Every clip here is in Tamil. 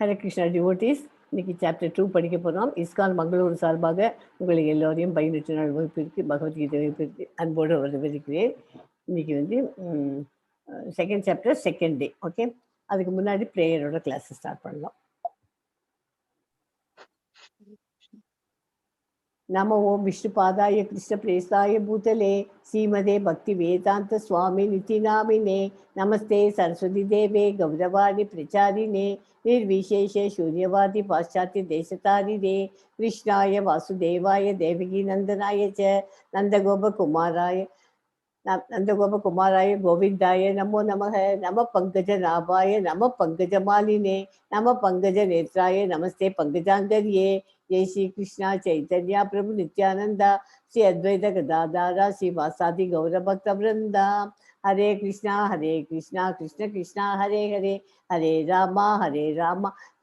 ஹரே கிருஷ்ணா டிவோட்டீஸ். இன்னைக்கு சாப்டர் 2 படிக்க போகிறோம். இஸ்கான் மங்களூர் சார்பாக உங்களை எல்லோரையும் 18 நாள் வகுப்பிற்கு பகவத்கீதை வகுப்பிற்கு அன்போடு வரவேற்கிறேன். இன்னைக்கு வந்து second chapter second day. Okay, அதுக்கு முன்னாடி ப்ரேயரோட கிளாஸ் ஸ்டார்ட் பண்ணலாம். நம ஓம் விஷ்ணுபாதாய கிருஷ்ண பிரேஸ்தாய பூதலே ஸ்ரீமதே பக்தி வேதாந்த சுவாமி நிதி நாமினே நமஸ்தே சரஸ்வதி தேவே கௌரவாணி பிரச்சாரினே निर्विशेष शून्यवादी पाश्चात्य देशतारिणे कृष्णाय वासुदेवाय देवकी नंदनाय च नंदगोपकुमाराय गोविंदाय नमो नमः। नम पंकज नाभाय नम पंकज मालिने नम पंकज नेत्राय नमस्ते पंकजांगर्ये। जय श्री कृष्णा चैतन्य प्रभु नित्यानंद श्री अद्वैत गदाधारा श्री वासादि गौर भक्त वृंदा। हरे कृष्णा कृष्ण कृष्णा हरे हरे हरे राम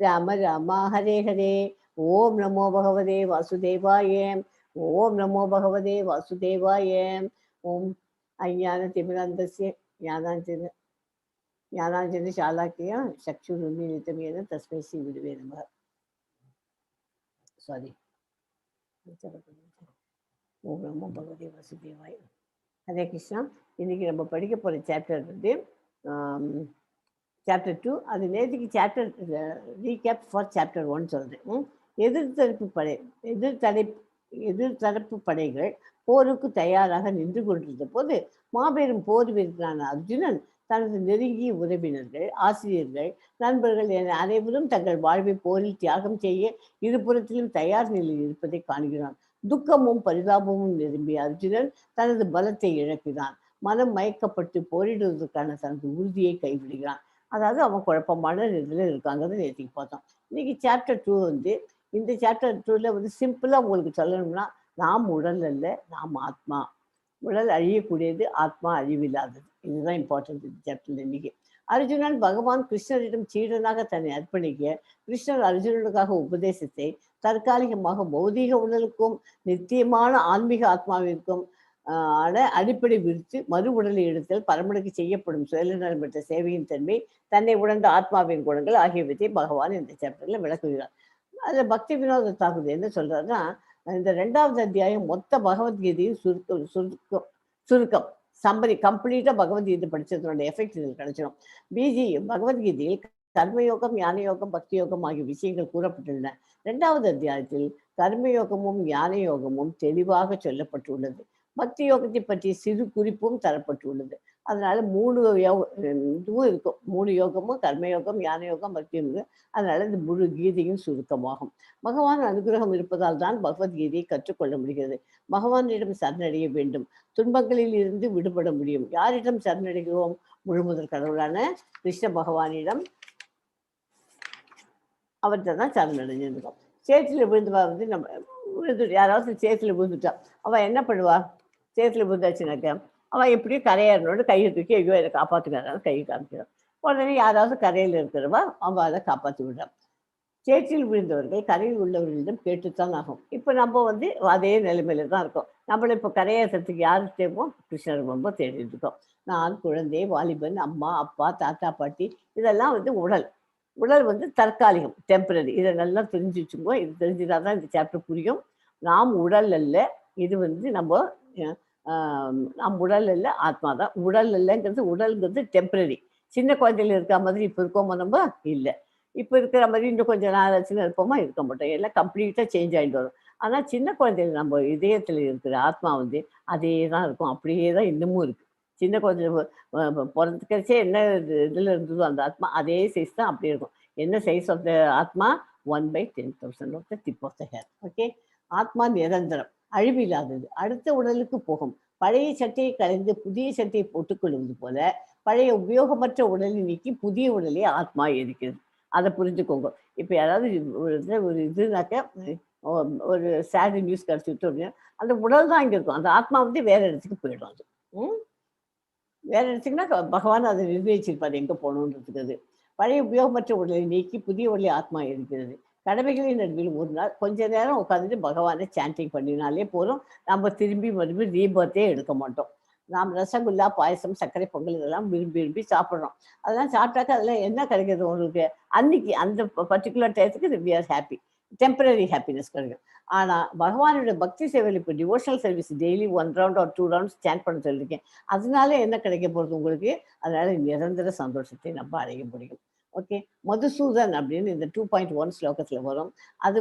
राम राम हरे हरे। ओम नमो भगवते वासुदेवाय। ओम नमो भगवते वासुदेवाय। ओम अज्ञानतिमिरान्धस्य ज्ञानाञ्जनशालाकया चक्षुरुन्मीलितं येन तस्मै श्रीगुरुवे नमः। सॉरी। ओम नमो भगवते वासुदेवाय। हरे कृष्णा। இன்னைக்கு நம்ம படிக்க போகிற சாப்டர் வந்து சாப்டர் 2. அது நேற்றுக்கு சாப்டர் ரீகேப் ஃபார் சாப்டர் 1 சொல்கிறேன். எதிர்த்தரப்பு படைகள் போருக்கு தயாராக நின்று கொண்டிருந்த போது மாபெரும் போர் வீரரான அர்ஜுனன் தனது நெருங்கிய உறவினர்கள், ஆசிரியர்கள், நண்பர்கள் என அனைவரும் தங்கள் வாழ்வை போரில் தியாகம் செய்ய இருபுறத்திலும் தயார் நிலையில் இருப்பதை காண்கிறான். துக்கமும் பரிதாபமும் நிரம்பிய அர்ஜுனன் தனது பலத்தை இழக்கிறான். மனம் மயக்கப்பட்டு போரிடுவதற்கான தனது உறுதியை கைவிடுகிறான். அதாவது அவன் குழப்பமான இதில் இருக்காங்கிறத நேற்றுக்கு பார்த்தோம். இன்னைக்கு சாப்டர் 2 வந்து இந்த சாப்டர் 2ல வந்து சிம்பிளாக உங்களுக்கு சொல்லணும்னா, நாம் உடல் அல்ல, நாம் ஆத்மா. உடல் அழியக்கூடியது, ஆத்மா அழிவில்லாதது. இதுதான் இம்பார்ட்டன்ட் இந்த சாப்டர். இன்னைக்கு அர்ஜுனன் பகவான் கிருஷ்ணரிடம் சீடனாக தன்னை அர்ப்பணிக்க கிருஷ்ணர் அர்ஜுனனுக்காக உபதேசத்தை தற்காலிகமாக பௌதீக உடலுக்கும் நித்தியமான ஆன்மீக ஆத்மாவிற்கும் அடிப்படை விரித்து மறு உடலை எடுத்தல், பரமனுக்கு செய்யப்படும் சுயநலம் பெற்ற சேவையின் தன்மை, தன்னை உணர்ந்த ஆத்மாவின் குணங்கள் ஆகியவற்றை பகவான் இந்த சாப்டர்ல விளக்குகிறார். அதில் பக்தி வினோத தாக்குதல் என்ன சொல்றாருன்னா, இந்த 2வது அத்தியாயம் மொத்த பகவத்கீதையும் சுருக்கம் சம்பரி கம்ப்ளீட்டா பகவத்கீதை படிச்சதோட எஃபெக்ட் இதில் கிடைச்சிடும். பகவத்கீதையில் கர்மயோகம், ஞான யோகம், பக்தி யோகம் ஆகிய விஷயங்கள் கூறப்பட்டுள்ளன. 2வது அத்தியாயத்தில் கர்மயோகமும் ஞான யோகமும் தெளிவாக சொல்லப்பட்டுள்ளது. பக்தி யோகத்தை பற்றி சிறு குறிப்பும் தரப்பட்டுள்ளது. அதனால 3 இதுவும் இருக்கும். 3 யோகமும், கர்மயோகம், ஞான யோகம், பக்தி யோகம். அதனால இந்த முழு கீதையும் சுருக்கமாகும். பகவான் அனுகிரகம் இருப்பதால் தான் பகவத்கீதையை கற்றுக்கொள்ள முடிகிறது. பகவானிடம் சரணடைய வேண்டும், துன்பங்களில் இருந்து விடுபட முடியும். யாரிடம் சரணடைகிறோம்? முழுமுதல் கடவுளான கிருஷ்ண பகவானிடம், அவர்கிட்ட தான் சரணடைஞ்சிருக்கோம். சேற்றில் விழுந்துவா வந்து நம்ம யாராவது சேற்றில் விழுந்துட்டா அவள் என்ன பண்ணுவா? சேற்றில் விழுந்தாச்சுனாக்க அவள் எப்படியும் கரையேறனோடு கையை தூக்கி ஐயோ அதை காப்பாற்றுக்கிறான் கையை காமிக்கிறான். உடனே யாராவது கரையில் இருக்கிறவா அவள் அதை காப்பாற்றி விடுறான். சேற்றில் விழுந்தவர்கள் கரையில் உள்ளவர்களிடம் கேட்டுத்தான் ஆகும். இப்போ நம்ம வந்து அதே நிலைமையில தான் இருக்கோம். நம்மளை இப்போ கரையேற்றத்துக்கு யார் தேவோம்? கிருஷ்ணர் ரொம்ப தேடிட்டு இருக்கோம். நான், குழந்தை, வாலிபன், அம்மா, அப்பா, தாத்தா, பாட்டி, இதெல்லாம் வந்து உடல் வந்து தற்காலிகம், டெம்பரரி. இதை நல்லா தெரிஞ்சு வச்சுக்கோ. இது தெரிஞ்சுதான் தான் இந்த சாப்டர் புரியும். நாம் உடல் அல்ல, இது வந்து நாம் உடல் அல்ல, ஆத்மா தான். உடல் அல்லங்கிறது, உடல்ங்கிறது டெம்பரரி. சின்ன குழந்தையில இருக்கிற மாதிரி இப்போ இருக்கோமா? நம்ம இல்லை. இப்போ இருக்கிற மாதிரி இன்னும் கொஞ்சம் நாளாச்சுன்னு இருப்போமா? இருக்க மாட்டோம். எல்லாம் கம்ப்ளீட்டாக சேஞ்ச் ஆகிட்டு வரும். ஆனால் சின்ன குழந்தையில நம்ம இதயத்தில் இருக்கிற ஆத்மா வந்து அதே தான் இருக்கும். அப்படியே தான் இன்னமும் இருக்குது. சின்ன குழந்தைய பிறந்துக்கிறச்சே என்ன இதில் இருந்ததோ அந்த ஆத்மா அதே சைஸ் தான் அப்படியே இருக்கும். என்ன சைஸ் ஆஃப் த ஆத்மா? 1/10,000 of the tip of the hair. Okay. ஆத்மா நிரந்தரம், அழிவில்லாதது, அடுத்த உடலுக்கு போகும். பழைய சட்டையை கலைந்து புதிய சட்டையை போட்டுக்கொள்வது போல பழைய உபயோகமற்ற உடலை நீக்கி புதிய உடலே ஆத்மா இருக்கிறது. அதை புரிஞ்சுக்கோங்க. இப்போ யாராவது ஒரு இதுனாக்க ஒரு சேட் நியூஸ் கிடச்சிட்டு அந்த உடல் தான் இங்கே இருக்கும், அந்த ஆத்மா வந்து வேற இடத்துக்கு போயிடும். அது வேற இடத்துக்குன்னா பகவான் அதை நிர்ணயிச்சிருப்பார் எங்கே போகணுன்றதுக்கு. அது பழைய உபயோகமற்ற உடலை நீக்கி புதிய உடலை ஆத்மா இருக்கிறது. கடமைகளின் நடுவில் ஒரு நாள் கொஞ்ச நேரம் உட்காந்துட்டு பகவானை சாண்டிங் பண்ணினாலே போதும். நம்ம திரும்பி மறுபடியும் ரீபர்த்தே எடுக்க மாட்டோம். நாம் ரசகுல்லா, பாயசம், சர்க்கரை பொங்கல் இதெல்லாம் விரும்பி விரும்பி சாப்பிட்றோம். அதெல்லாம் சாப்பிட்டாக்க அதில் என்ன கிடைக்கிது உங்களுக்கு? அன்னைக்கு அந்த பர்டிகுலர் டயத்துக்கு we are happy, temporary happiness கிடைக்கும். ஆனால் பகவானுடைய பக்தி சேவையில் இப்போ devotional service daily 1 round or 2 rounds stand பண்ண சொல்லியிருக்கேன். அதனால என்ன கிடைக்க போகிறது உங்களுக்கு? அதனால நிரந்தர சந்தோஷத்தை நம்ம அடைய முடியும். ஓகே. மதுசூதன் அப்படின்னு இந்த 2.1 ஸ்லோகத்தில் வரும். அது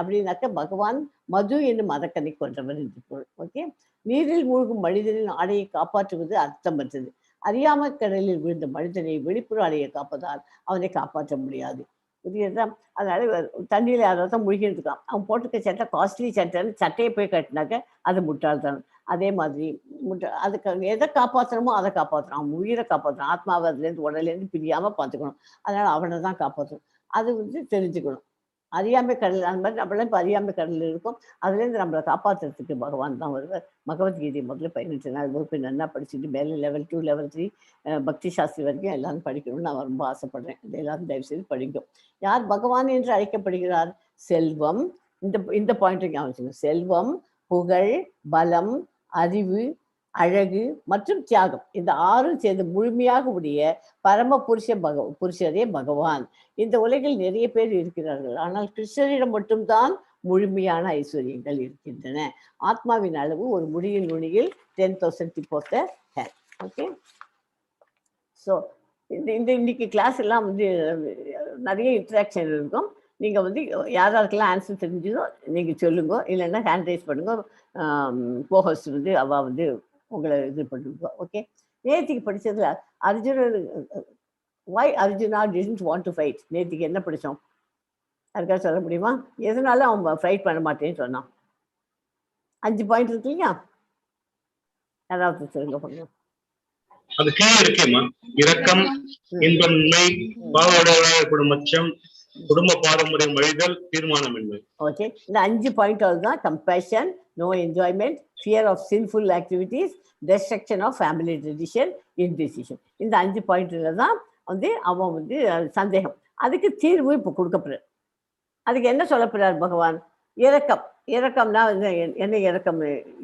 அப்படின்னாக்க பகவான் மது என்னும் மதக்கனை கொன்றவர் என்று பொருள். ஓகே. நீரில் மூழ்கும் மனிதனின் ஆடையை காப்பாற்றுவது அர்த்தமற்றது. அறியாமல் கடலில் விழுந்த மனிதனை வெளிப்புற ஆடையை காப்பதால் அவனை காப்பாற்ற முடியாது. புரியுதா? அதனால தண்ணியில் யாராவது தான் முழுகிட்டு இருக்கான், அவன் போட்டுக்க சட்டை காஸ்ட்லி சட்டைன்னு சட்டையை போய் கட்டினாக்க அது முட்டாள்தான். அதே மாதிரி அதுக்கு எதை காப்பாற்றணுமோ அதை காப்பாற்றணும். அவன் உயிரை காப்பாற்றணும், ஆத்மாவை அதுலேருந்து உடலேருந்து பிரியாமல் பார்த்துக்கணும். அதனால் அவனை தான் காப்பாற்றணும். அது தெரிஞ்சுக்கணும். அறியாமை கடல் அந்த மாதிரி நம்மளாம் இப்போ அறியாமை கடலில் இருக்கும். அதுலேருந்து நம்மளை காப்பாற்றுறதுக்கு பகவான் தான் வருவார். பகவத்கீதை முதல்ல 18 நாள் வகுப்பு நல்லா படிச்சுட்டு மேலே லெவல் 2 லெவல் 3 பக்தி சாஸ்திரி வரைக்கும் எல்லாரும் படிக்கணும்னு நான் ரொம்ப ஆசைப்படுறேன். இது எல்லாரும் தயவுசெய்து படிக்கும். யார் பகவான் என்று அழைக்கப்படுகிறார்? செல்வம், இந்த பாயிண்ட் ஞாபகம், செல்வம், புகழ், பலம், அறிவு, அழகு மற்றும் தியாகம், இந்த 6 சேர்ந்து முழுமையாக உடைய பரம புருஷரே பகவான். இந்த உலகில் நிறைய பேர் இருக்கிறார்கள், ஆனால் கிருஷ்ணரிடம் மட்டும்தான் முழுமையான ஐஸ்வர்யங்கள் இருக்கின்றன. ஆத்மாவின் அளவு ஒரு முடியின் நுனியில் 10,000 tip of the hair. Okay. So இன்னைக்கு கிளாஸ் எல்லாம் நிறைய இன்ட்ராக்ஷன் இருக்கும். நீங்கள் யாராருக்கெல்லாம் ஆன்சர் தெரிஞ்சதோ நீங்கள் சொல்லுங்க, இல்லைன்னா ஹேண்ட் ரைஸ் பண்ணுங்க. கோஹோஸ்ட் அவள் உங்களை இது பண்ணுங்க. ஓகே. நேற்றுக்கு படித்ததில் Arjunan why Arjuna didn't want to fight, நேற்றுக்கு என்ன படித்தோம்? அதுக்காக சொல்ல முடியுமா? எதனால அவன் ஃபைட் பண்ண மாட்டேன்னு சொன்னான்? 5 பாயிண்ட் இருக்கு இல்லையா? யாராவது சொல்லுங்க பண்ணுங்க. அது கீழே இருக்கேம்மா. இரக்கம், இன்பமின்மை, பாவடையாளப்படும் மச்சம், குடும்ப பாரம்பரியம் அழிதல், தீர்மானமின்மை. ஓகே. இந்த 5 பாயிண்ட் தான் compassion, no enjoyment, fear of sinful activities, destruction of family tradition, indecision. இந்த 5 பாயிண்ட்ல தான் அவன் சந்தேகம். அதுக்கு தீர்வு இப்போ கொடுக்கப்படுற. அதுக்கு என்ன சொல்லப்படுறார் பகவான்? இரக்கம். இரக்கம்னா என்ன?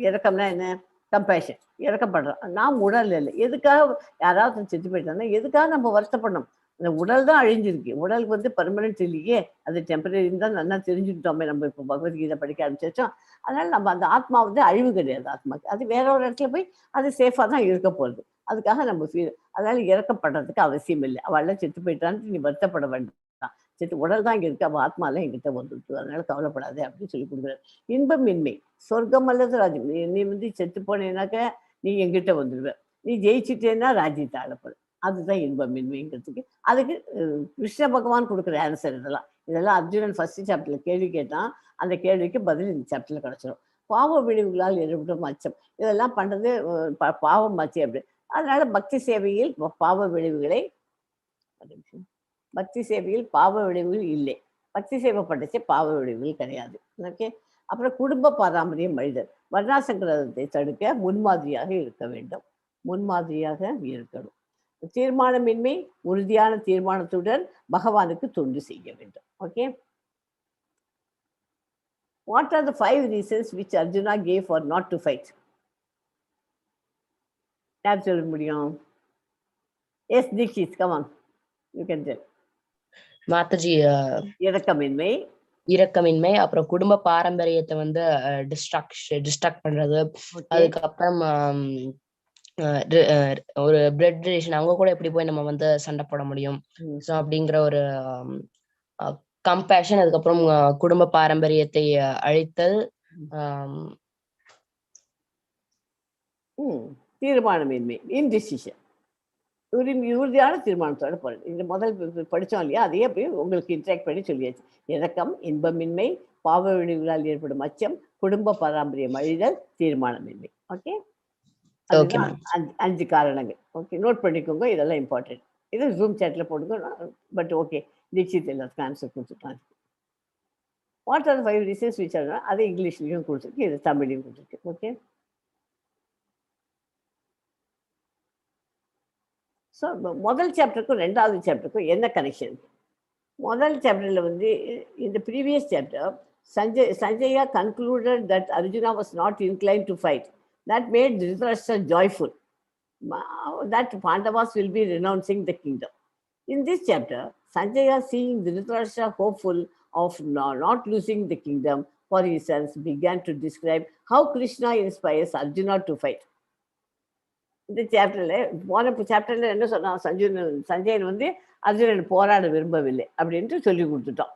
இரக்கம்னா என்ன? கம்பேஷன், இறக்கப்படுறான். நாம் உடல் இல்லை. எதுக்காக யாராவது செத்து போயிட்டாங்கன்னா எதுக்காக நம்ம வருத்தப்படணும்? அந்த உடல் தான் அழிஞ்சிருக்கு. உடலுக்கு பர்மனன்ட் இல்லையே, அது டெம்பரரின்னு தான் நல்லா தெரிஞ்சுக்கிட்டோமே. நம்ம இப்போ பகவத்கீதை படிக்க ஆரம்பிச்சோம். அதனால நம்ம அந்த ஆத்மா அழிவு கிடையாது. ஆத்மாக்கு அது வேற ஒரு இடத்துல போய் அது சேஃபாக தான் இருக்க போகுது. அதுக்காக நம்ம அதனால இறக்கப்படுறதுக்கு அவசியம் இல்லை. அவள் செத்து போயிட்டான்னு நீ வருத்தப்பட வேண்டாம். செத்து உடல் தான் இங்கே இருக்கு, அவள் ஆத்மாலாம் எங்கிட்ட வந்துட்டு, அதனால கவலைப்படாது அப்படின்னு சொல்லி கொடுக்குறாரு. இன்பமின்மை, சொர்க்கம் அல்லது ராஜ்யம். நீ செத்து போனேனாக்க நீ எங்கிட்ட வந்துடுவ. நீ ஜெயிச்சுட்டேன்னா ராஜ்யத்தை ஆளப்படும். அதுதான் இன்பமின்மைங்கிறதுக்கு. அதுக்கு கிருஷ்ண பகவான் கொடுக்குற ஆன்சர். இதெல்லாம் அர்ஜுனன் ஃபர்ஸ்ட் சாப்டர்ல கேள்வி கேட்டான். அந்த கேள்விக்கு பதில் இந்த சாப்டர்ல கிடைச்சிடும். பாவ விளைவுகளால் ஏற்படும் அச்சம், இதெல்லாம் பண்றது பாவம் ஆச்சு அப்படி. அதனால பக்தி சேவையில் பாவ விளைவுகளை இல்லை. பக்தி சேவை பண்றச்சே பாவ விளைவுகள் கிடையாது. ஓகே. அப்புறம் குடும்ப பாரம்பரியம் அழிதல், வர்ணாசங்கிரதத்தை தடுக்க முன்மாதிரியாக இருக்க வேண்டும். இருக்கணும். தீர்மானமின்மை, உறுதியான தீர்மானத்துடன் பகவானுக்கு தொண்டு செய்ய வேண்டும். Okay. What are the 5 reasons which Arjuna gave for not to fight? யார் சொல்ல முடியும்? Yes, Dikshit, come on. You can tell. Mataji, இரக்கமின்மை, அப்புறம் குடும்ப பாரம்பரியத்தை டிஸ்ட்ராக்ட் பண்றது, அதுக்கப்புறம் ஒரு பிளட் ரிலேஷன், அவங்க கூட எப்படி போய் நம்ம சண்டை போட முடியும், ஸோ அப்படிங்கிற ஒரு கம்பேஷன். அதுக்கப்புறம் குடும்ப பாரம்பரியத்தை அழித்தல், தீர்மானமின்மை, இன்டிசிஷன், உறுதியான தீர்மானத்தோட போறது. இந்த முதல் படித்தோம் இல்லையா, அதையே போய் உங்களுக்கு இன்ட்ராக்ட் பண்ணி சொல்லியாச்சு. இரக்கம், இன்பமின்மை, பாவ விளைவுகளால் ஏற்படும் அச்சம், குடும்ப பாரம்பரியம் அழிதல், தீர்மானமின்மை. ஓகே. 5 காரணங்கள். ஓகே, நோட் பண்ணிக்கோங்க. இதெல்லாம் இம்பார்ட்டன்ட். இது ஜூம் சேட்டில் போடுங்க. பட் ஓகே, தீட்சித் எல்லாத்துக்கும் ஆன்சர் கொடுத்துருக்காங்க. What are 5 reasons which are, அது இங்கிலீஷ்லையும் கொடுத்துருக்கு, இது தமிழ்லையும் கொடுத்துருக்கு. ஓகே. ஸோ முதல் சாப்டருக்கும் 2வது சாப்டருக்கும் என்ன கனெக்ஷன்? முதல் சாப்டரில் இந்த previous chapter Sanjaya concluded that Arjuna was not inclined to fight. That made Dhritarashtra joyful. that Pandavas will be renouncing the kingdom. In this chapter, Sanjaya, seeing Dhritarashtra hopeful of not losing the kingdom for his sons, began to describe how Krishna inspires Arjuna to fight. இந்த சாப்டர்ல என்ன சொன்னான், சஞ்சயன் வந்து அர்ஜுனன் போராட விரும்பவில்லை அப்படின்ட்டு சொல்லி கொடுத்துட்டோம்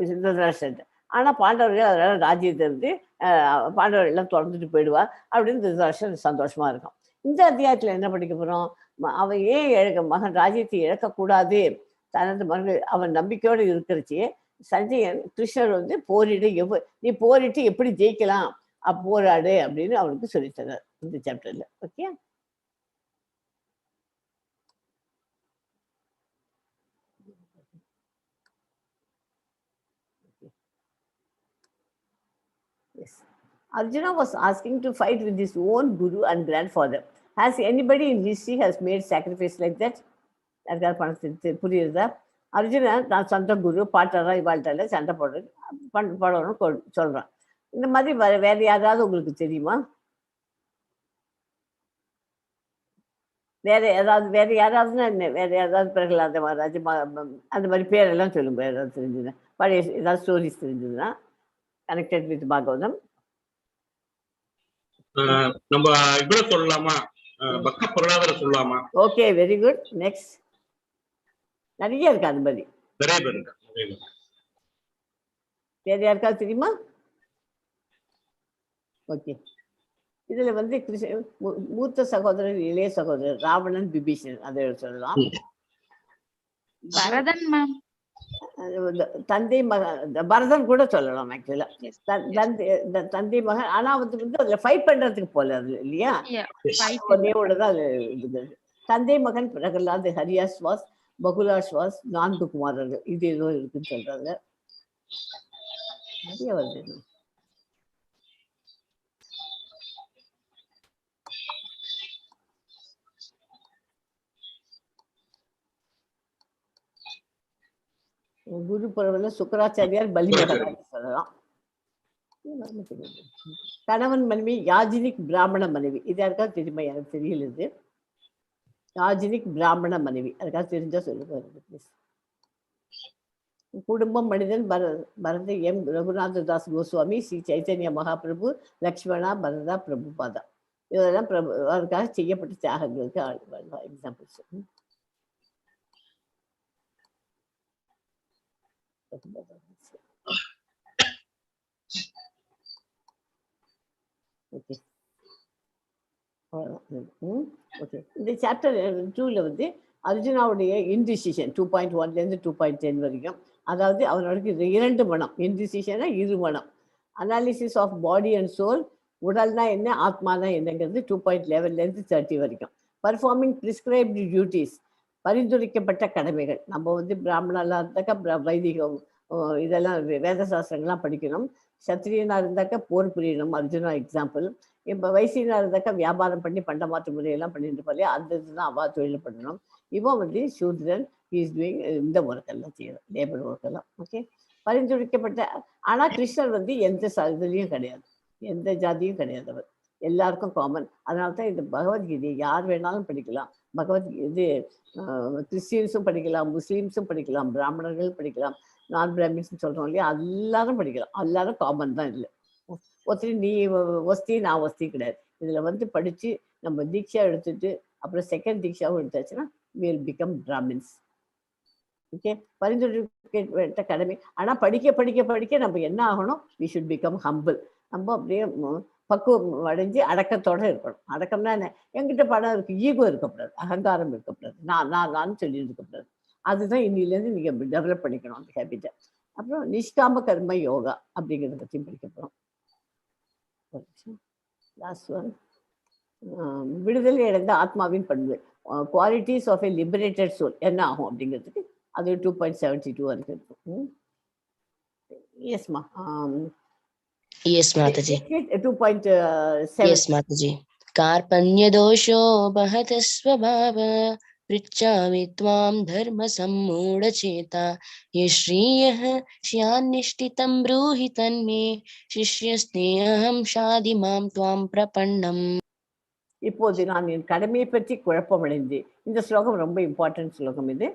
திருதராஷ்டிரன். ஆனால் பாண்டவர்கள் அதனால ராஜ்யத்தை இருந்து பாண்டவர்கள் எல்லாம் தொடர்ந்துட்டு போயிடுவா அப்படின்னு திருதராஷ்டிரன் சந்தோஷமா இருக்கும். இந்த அத்தியாயத்தில் என்ன படிக்க போகிறோம், அவன் ஏன் மகன் ராஜ்யத்தை இழக்கக்கூடாது, தனது மகன் அவன் நம்பிக்கையோடு இருக்கிறச்சு சஞ்சயன் கிருஷ்ணர் வந்து நீ போரிட்டு எப்படி ஜெயிக்கலாம் போராடு அப்படின்னு அவனுக்கு சொல்லித்தரார் இந்த சாப்டர்ல. Okay, yes. Arjuna was asking to fight with his own guru and grandfather. Has anybody in history has made sacrifice like that? யாருக்காவது பணத்தை புரியுறதா? அர்ஜுனன் நான் சொந்த குரு பாட்டரா இவாழ்கிட்ட சண்டை போடணும்னு சொல்றான். இந்த மாதிரி வேற யாராவது உங்களுக்கு தெரியுமா? வேற யாராவதுன்னா என்ன, வேற யாராவது பிரகலாத மகாராஜ் அந்த மாதிரி பேரெல்லாம் சொல்லுங்க. ஏதாவது தெரிஞ்சதுன்னா, பழைய ஏதாவது ஸ்டோரிஸ் தெரிஞ்சதுன்னா கனெக்டட் வித் பாகவதம். நம்ம இவ்வளவு சொல்லலாமா, பக்க பொருளாதார சொல்லலாமா? Okay, very good. நெக்ஸ்ட் நிறைய இருக்கு அந்த மாதிரி, நிறைய பேர் இருக்கு. வேற யாருக்காவது தெரியுமா? ஓகே, இதுல வந்து மூத்த சகோதரர் இளைய சகோதரர் ராவணன் விபீஷன் அதை சொல்லலாம். பரதன் மேம், தந்தை மகன் பரதன் கூட சொல்லலாம். ஆக்சுவலா தந்தை மகன், ஆனா வந்து அதுல ஃபைட் பண்றதுக்கு போல அது இல்லையா, நேவோடதான் அது இருக்குது. தந்தை மகன் பிரகலாத், ஹரியாஸ்வாஸ், பகுலாஸ்வாஸ், 4 குமாரர்கள், இது ஏதோ இருக்குன்னு சொல்றாங்க. நிறைய வருது. குரு பரவல சுக்கராச்சாரியார், பலி மகாராஜ் சொல்லலாம். கணவன் மனைவி யாஜினிக் பிராமண மனைவி, இது யாருக்காவது தெரியுமா? எனக்கு தெரியல. இது யாஜினிக் பிராமண மனைவி, அதுக்காக தெரிஞ்சா சொல்லுங்க. குடும்பம் மனிதன் பரத எம் ரகுநாத தாஸ் கோஸ்வாமி, ஸ்ரீ சைத்தன்ய மகாபிரபு, லக்ஷ்மணா, பரதா, பிரபுபாதா, இதெல்லாம் அதுக்காக செய்யப்பட்ட தியாகங்களுக்கு எக்ஸாம்பிள்ஸ். Okay, okay. இந்த சாப்டர் 2ல வந்து அர்ஜுனாவுடைய இன்டிசிஷன் 2.1 2.10 வரைக்கும், அதாவது அவனுக்கு 2 மனம். இன்டிசிஷனா 2 மனம். Analysis of body and soul, உடல்னா என்ன ஆத்மானா என்னங்கிறது 2.11 30 வரைக்கும். பர்ஃபார்மிங் பிரிஸ்கிரைப்டு டியூட்டிஸ், பரிந்துரைக்கப்பட்ட கடமைகள். நம்ம வந்து பிராமணாலாம் இருந்தாக்கா வைதிகம் இதெல்லாம் வேத சாஸ்திரங்கள்லாம் படிக்கணும். சத்திரியனா இருந்தாக்கா போர் புரியணும், அர்ஜுனா எக்ஸாம்பிள். இப்போ வைசியனா இருந்தாக்கா வியாபாரம் பண்ணி பண்டமாற்று முறையெல்லாம் பண்ணிட்டு போலையா, அந்த இதுதான் அவா தொழில் பண்ணணும். இவன் வந்து சூத்ரன், இஸ் டூயிங் இந்த ஒர்க்கெல்லாம் செய்யணும், லேபர் ஒர்க்கெல்லாம். ஓகே, பரிந்துரைக்கப்பட்ட. ஆனால் கிருஷ்ணர் வந்து எந்த இதுலேயும் கிடையாது, எந்த ஜாதியும் கிடையாது, அவர் எல்லாருக்கும் காமன். அதனால தான் இந்த பகவத்கீதையை யார் வேணாலும் படிக்கலாம். இது கிறிஸ்டியன்ஸும் படிக்கலாம், முஸ்லீம்ஸும் படிக்கலாம், பிராமணர்கள் படிக்கலாம், நான் பிராமின்ஸ் சொல்கிறோம் இல்லையா, எல்லாரும் படிக்கலாம். எல்லாரும் காமன் தான். இல்லை ஒருத்தர் நீ ஒஸ்தி நான் ஒஸ்தி கிடையாது. இதில் வந்து படித்து நம்ம தீட்சா எடுத்துட்டு அப்புறம் செகண்ட் தீட்சாவும் எடுத்தாச்சுன்னா வில் பிகம் பிராமின்ஸ். ஓகே, பரிந்துரைக்கப்பட்ட கடமை. ஆனால் படிக்க படிக்க படிக்க நம்ம என்ன ஆகணும், வி ஷுட் பிகம் ஹம்பிள். நம்ம அப்படியே பக்குவம் அடைஞ்சு அடக்கத்தோடு இருக்கணும். அடக்கம்னா என்ன, என்கிட்ட பணம் இருக்குது, ஈகோ இருக்கக்கூடாது, அகங்காரம் இருக்கக்கூடாது, நான் சொல்லி இருக்கக்கூடாது. அதுதான் இன்னிலேருந்து நீங்கள் டெவலப் பண்ணிக்கணும் அந்த ஹேபிட்டை. அப்புறம் நிஷ்காம கர்ம யோகா அப்படிங்கிறத பற்றியும் படிக்க போகிறோம். லாஸ்ட் ஒன், விடுதலை அடைந்த ஆத்மாவின் பண்பு, qualities of a liberated soul என்ன ஆகும் அப்படிங்கிறதுக்கு அது 2.72 வரைக்கும் இருக்கும். எஸ்மா, Yes, Mataji. 2.7. Yes, Mataji. Karpanya dosho bahata svabhava prichami tvam dharma sammuda cheta yashriyah shyannishtitam bruhi tanme shishyasneham shadimam tvam prapannam. இப்போது நான் என் கடமையை பற்றி குழப்பமடைந்து, இந்த ஸ்லோகம் ரொம்ப இம்பார்ட்டன்ட் ஸ்லோகம் இது.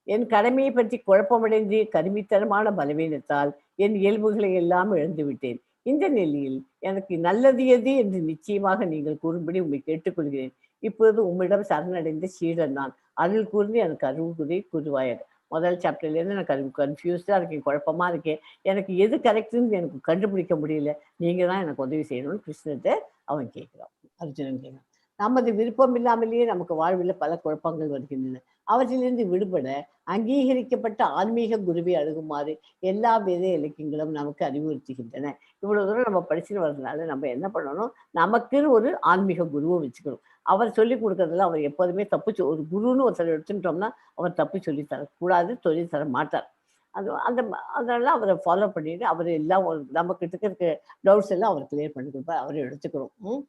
என் கடமையை பற்றி குழப்பமடைந்து கருமித்தனமான பலவீனத்தால் என் இயல்புகளை எல்லாம் இழந்து விட்டேன். இந்த நிலையில் எனக்கு நல்லது எது என்று நிச்சயமாக நீங்கள் கூறும்படி உம்மை கேட்டுக்கொள்கிறேன். இப்போது உம்மிடம் சரணடைந்த சீடன் நான். அருள் கூர்ந்து எனக்கு அறிவுரை கூறுவாயாக. முதல் சாப்டர்லேருந்து எனக்கு கன்ஃபியூஸ்டாக இருக்கேன், குழப்பமா இருக்கேன். எனக்கு எது கரெக்டுன்னு எனக்கு கண்டுபிடிக்க முடியல. நீங்கள் தான் எனக்கு உதவி செய்யணும்னு கிருஷ்ணர்கிட்ட அவன் கேட்குறான், அர்ஜுனன் கேட்குறான். நமது விருப்பம் இல்லாமலேயே நமக்கு வாழ்வில் பல குழப்பங்கள் வருகின்றன. அவற்றிலிருந்து விடுபட அங்கீகரிக்கப்பட்ட ஆன்மீக குருவை அணுகுமாறு எல்லா வேத இலக்கியங்களும் நமக்கு அறிவுறுத்துகின்றன. இவ்வளவு தூரம் நம்ம படிச்சுட்டு வர்றதுனால நம்ம என்ன பண்ணணும், நமக்குன்னு ஒரு ஆன்மீக குருவை வச்சுக்கணும். அவர் சொல்லி கொடுக்கறதுல அவர் எப்போதுமே தப்பு ஒரு குருன்னு ஒருத்தர் எடுத்துட்டோம்னா அவர் தப்பு சொல்லி தரக்கூடாது, சொல்லி தர மாட்டார். அதனால அவரை ஃபாலோ பண்ணிட்டு அவர் எல்லாம் நமக்கிட்ட இருக்க டவுட்ஸ் எல்லாம் அவர் கிளியர் பண்ணி கொடுப்பார். அவரை எடுத்துக்கணும்.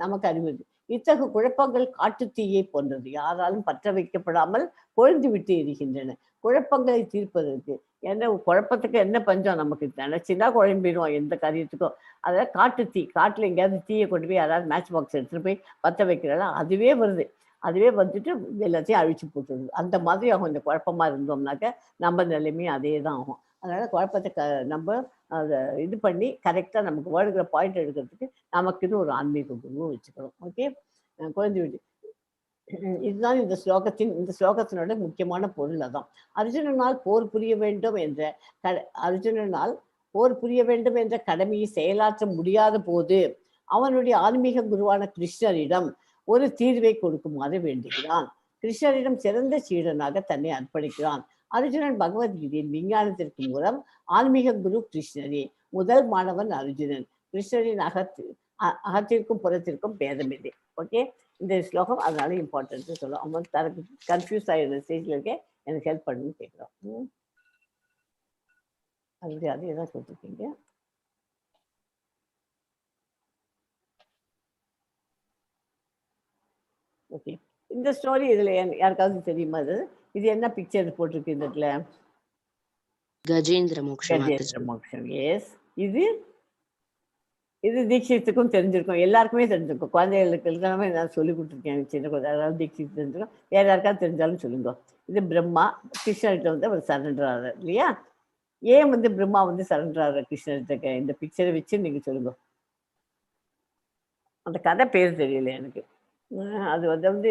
நமக்கு அறிவு. இத்தகு குழப்பங்கள் காட்டுத்தீயை போன்றது, யாராலும் பற்ற வைக்கப்படாமல் கொழுந்து விட்டு எரிகின்றன. குழப்பங்களை தீர்ப்பதற்கு குழப்பத்துக்கு என்ன பஞ்சம், நமக்கு நினைச்சுன்னா குழம்பிடுவோம் எந்த காரியத்துக்கும். அதாவது காட்டுத்தீ, காட்டுல எங்கேயாவது தீயை கொண்டு போய் யாராவது மேட்ச் பாக்ஸ் எடுத்துட்டு போய் பற்ற வைக்கிறாலும் அதுவே வருது. அதுவே வந்துட்டு எல்லாத்தையும் அழிச்சு போட்டுருது. அந்த மாதிரி ஆகும். இந்த குழப்பமா இருந்தோம்னாக்க நம்ம நிலைமையும் அதே தான் ஆகும். அதனால குழப்பத்தை நம்ம அதை இது பண்ணி கரெக்டாக நமக்கு வேர்டுகிற பாயிண்ட் எடுக்கிறதுக்கு நமக்குன்னு ஒரு ஆன்மீக குருவும் வச்சுக்கணும். ஓகே, குழந்தை வீட்டு இதுதான் இந்த ஸ்லோகத்தினோட முக்கியமான பொருள். அதான் அர்ஜுனனால் போர் புரிய வேண்டும் என்ற கடமையை செயலாற்ற முடியாத போது அவனுடைய ஆன்மீக குருவான கிருஷ்ணரிடம் ஒரு தீர்வை கொடுக்குமாறு வேண்டுகிறான். கிருஷ்ணரிடம் சிறந்த சீடனாக தன்னை அர்ப்பணிக்கிறான். அர்ஜுனன் பகவத்கீதையின் விஞ்ஞானத்திற்கு மூலம் ஆன்மீக குரு கிருஷ்ணரே. முதல் மாணவன் அர்ஜுனன். கிருஷ்ணரின் அகத்திற்கும் புறத்திற்கும் பேதமில்லை. ஓகே, இந்த ஸ்லோகம் அதனால இம்பார்ட்டன்ட் சொல்லும். அவன் தனக்கு கன்ஃபியூஸ் ஆகிடுற ஸ்டேஜில் இருக்கேன், எனக்கு ஹெல்ப் பண்ணுன்னு கேட்குறான். அதே தான் சொல்லிருக்கீங்க. ஓகே, இந்த ஸ்டோரி இதுல யாருக்காவது தெரியுமா? இது என்ன பிக்சர் போட்டிருக்கு இந்த இடத்துல? கஜேந்திர மோக்ஷம். எஸ், இது தீட்சித்துக்கும் தெரிஞ்சிருக்கும், எல்லாருக்குமே தெரிஞ்சிருக்கும். குழந்தைகளுக்கு எல்லாமே நான் சொல்லி கொடுத்துருக்கேன். சின்ன குழந்தை அதாவது தீட்சித்து தெரிஞ்சிருக்கும். வேற யாருக்காவது தெரிஞ்சாலும் சொல்லுங்க. இது பிரம்மா கிருஷ்ணர்கிட்ட வந்து அவர் சரண்டர் ஆகிறார் இல்லையா? ஏன் வந்து பிரம்மா வந்து சரண்டர் ஆகிறார் கிருஷ்ணர்கிட்ட? இந்த பிக்சரை வச்சு நீங்க சொல்லுங்க. அந்த கதை பேர் தெரியல எனக்கு. அது வந்து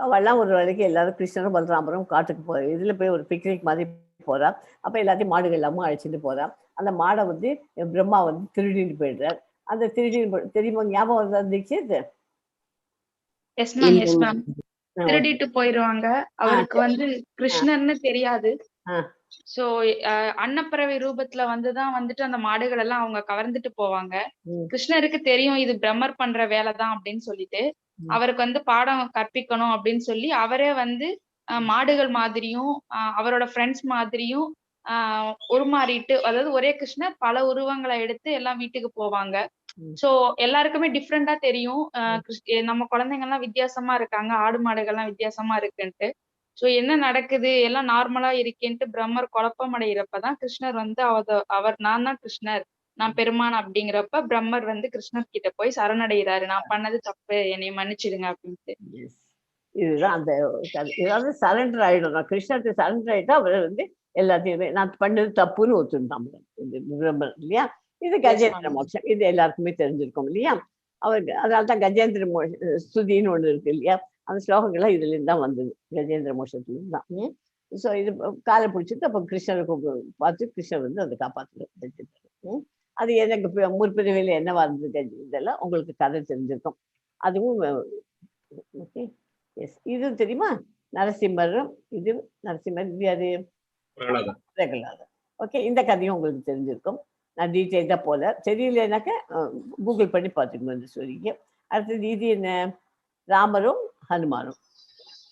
அவெல்லாம் ஒரு வேலைக்கு எல்லாரும் கிருஷ்ணரும் பலராமரும் காட்டுக்கு போகிறா. இதில் போய் ஒரு பிக்னிக் மாதிரி போகிறா. அப்போ எல்லாத்தையும் மாடுகள் எல்லாமும் அழைச்சிட்டு போகிறா. அந்த மாடை வந்து பிரம்மா வந்து திருடிட்டு போயிடுறார். அந்த தெரியுமா, ஞாபகம் வருதா தீட்சித்? திருடிட்டு போயிருவாங்க. அவருக்கு வந்து கிருஷ்ணர்னு தெரியாது. சோ அன்னப்பறவை ரூபத்துல வந்துதான் வந்துட்டு அந்த மாடுகள் எல்லாம் அவங்க கவர்ந்துட்டு போவாங்க. கிருஷ்ணருக்கு தெரியும் இது பிரம்மர் பண்ற வேலைதான் அப்படின்னு சொல்லிட்டு அவருக்கு வந்து பாடம் கற்பிக்கணும் அப்படின்னு சொல்லி அவரே வந்து மாடுகள் மாதிரியும் அவரோட ஃப்ரெண்ட்ஸ் மாதிரியும் உருமாறிட்டு, அதாவது ஒரே கிருஷ்ணர் பல உருவங்களை எடுத்து எல்லாம் வீட்டுக்கு போவாங்க. சோ எல்லாருக்குமே டிஃப்ரெண்டா தெரியும். நம்ம குழந்தைங்க எல்லாம் வித்தியாசமா இருக்காங்க, ஆடு மாடுகள்லாம் வித்தியாசமா இருக்குன்ட்டு. சோ என்ன நடக்குது, எல்லாம் நார்மலா இருக்கேன்ட்டு பிரம்மர் குழப்பம் அடைகிறப்பதான் கிருஷ்ணர் வந்து அவர் நான் தான் கிருஷ்ணர், நான் பெருமான் அப்படிங்கிறப்ப பிரம்மர் வந்து கிருஷ்ணர் கிட்ட போய் சரணடைகிறாரு. நான் பண்ணது தப்பு, என்னை மன்னிச்சிடுங்க அப்படின்ட்டு. இதுதான் அந்த ஏதாவது சரண்டர் ஆயிடும். நான் கிருஷ்ணருக்கு சரண்டர் ஆயிட்டா அவர் வந்து எல்லாத்தையுமே நான் பண்ணது தப்புன்னு ஒத்துட்டான் பிரம்மர் இல்லையா? இது கஜேந்திர மோட்சம். இது எல்லாருக்குமே தெரிஞ்சிருக்கும் இல்லையா? அவருக்கு அதனால்தான் கஜேந்திர ஸ்துதின்னு ஒண்ணு இருக்கு இல்லையா? அந்த ஸ்லோகங்கள்லாம் இதுல இருந்து தான் வந்தது, கஜேந்திர மோட்சத்துலேருந்து தான். ஸோ இது காலை பிடிச்சிட்டு அப்போ கிருஷ்ணருக்கு பார்த்து கிருஷ்ணர் வந்து அதை காப்பாற்றுறாரு. அது எனக்கு முற்பிரிவில் என்னவா இருந்தது இதெல்லாம் உங்களுக்கு கதை தெரிஞ்சிருக்கும். அதுவும் ஓகே. எஸ், இது தெரியுமா? நரசிம்மர். இது நரசிம்மர், இது யாரு? பிரகலாதர். ஓகே, இந்த கதையும் உங்களுக்கு தெரிஞ்சிருக்கும். நான் டீட்டெயில்டாக போல, தெரியலனாக்க கூகுள் பண்ணி பார்த்துக்கணும் இந்த ஸ்டோரிக்கு. அடுத்தது இது என்ன? ராமரும் ஹனுமாரும்.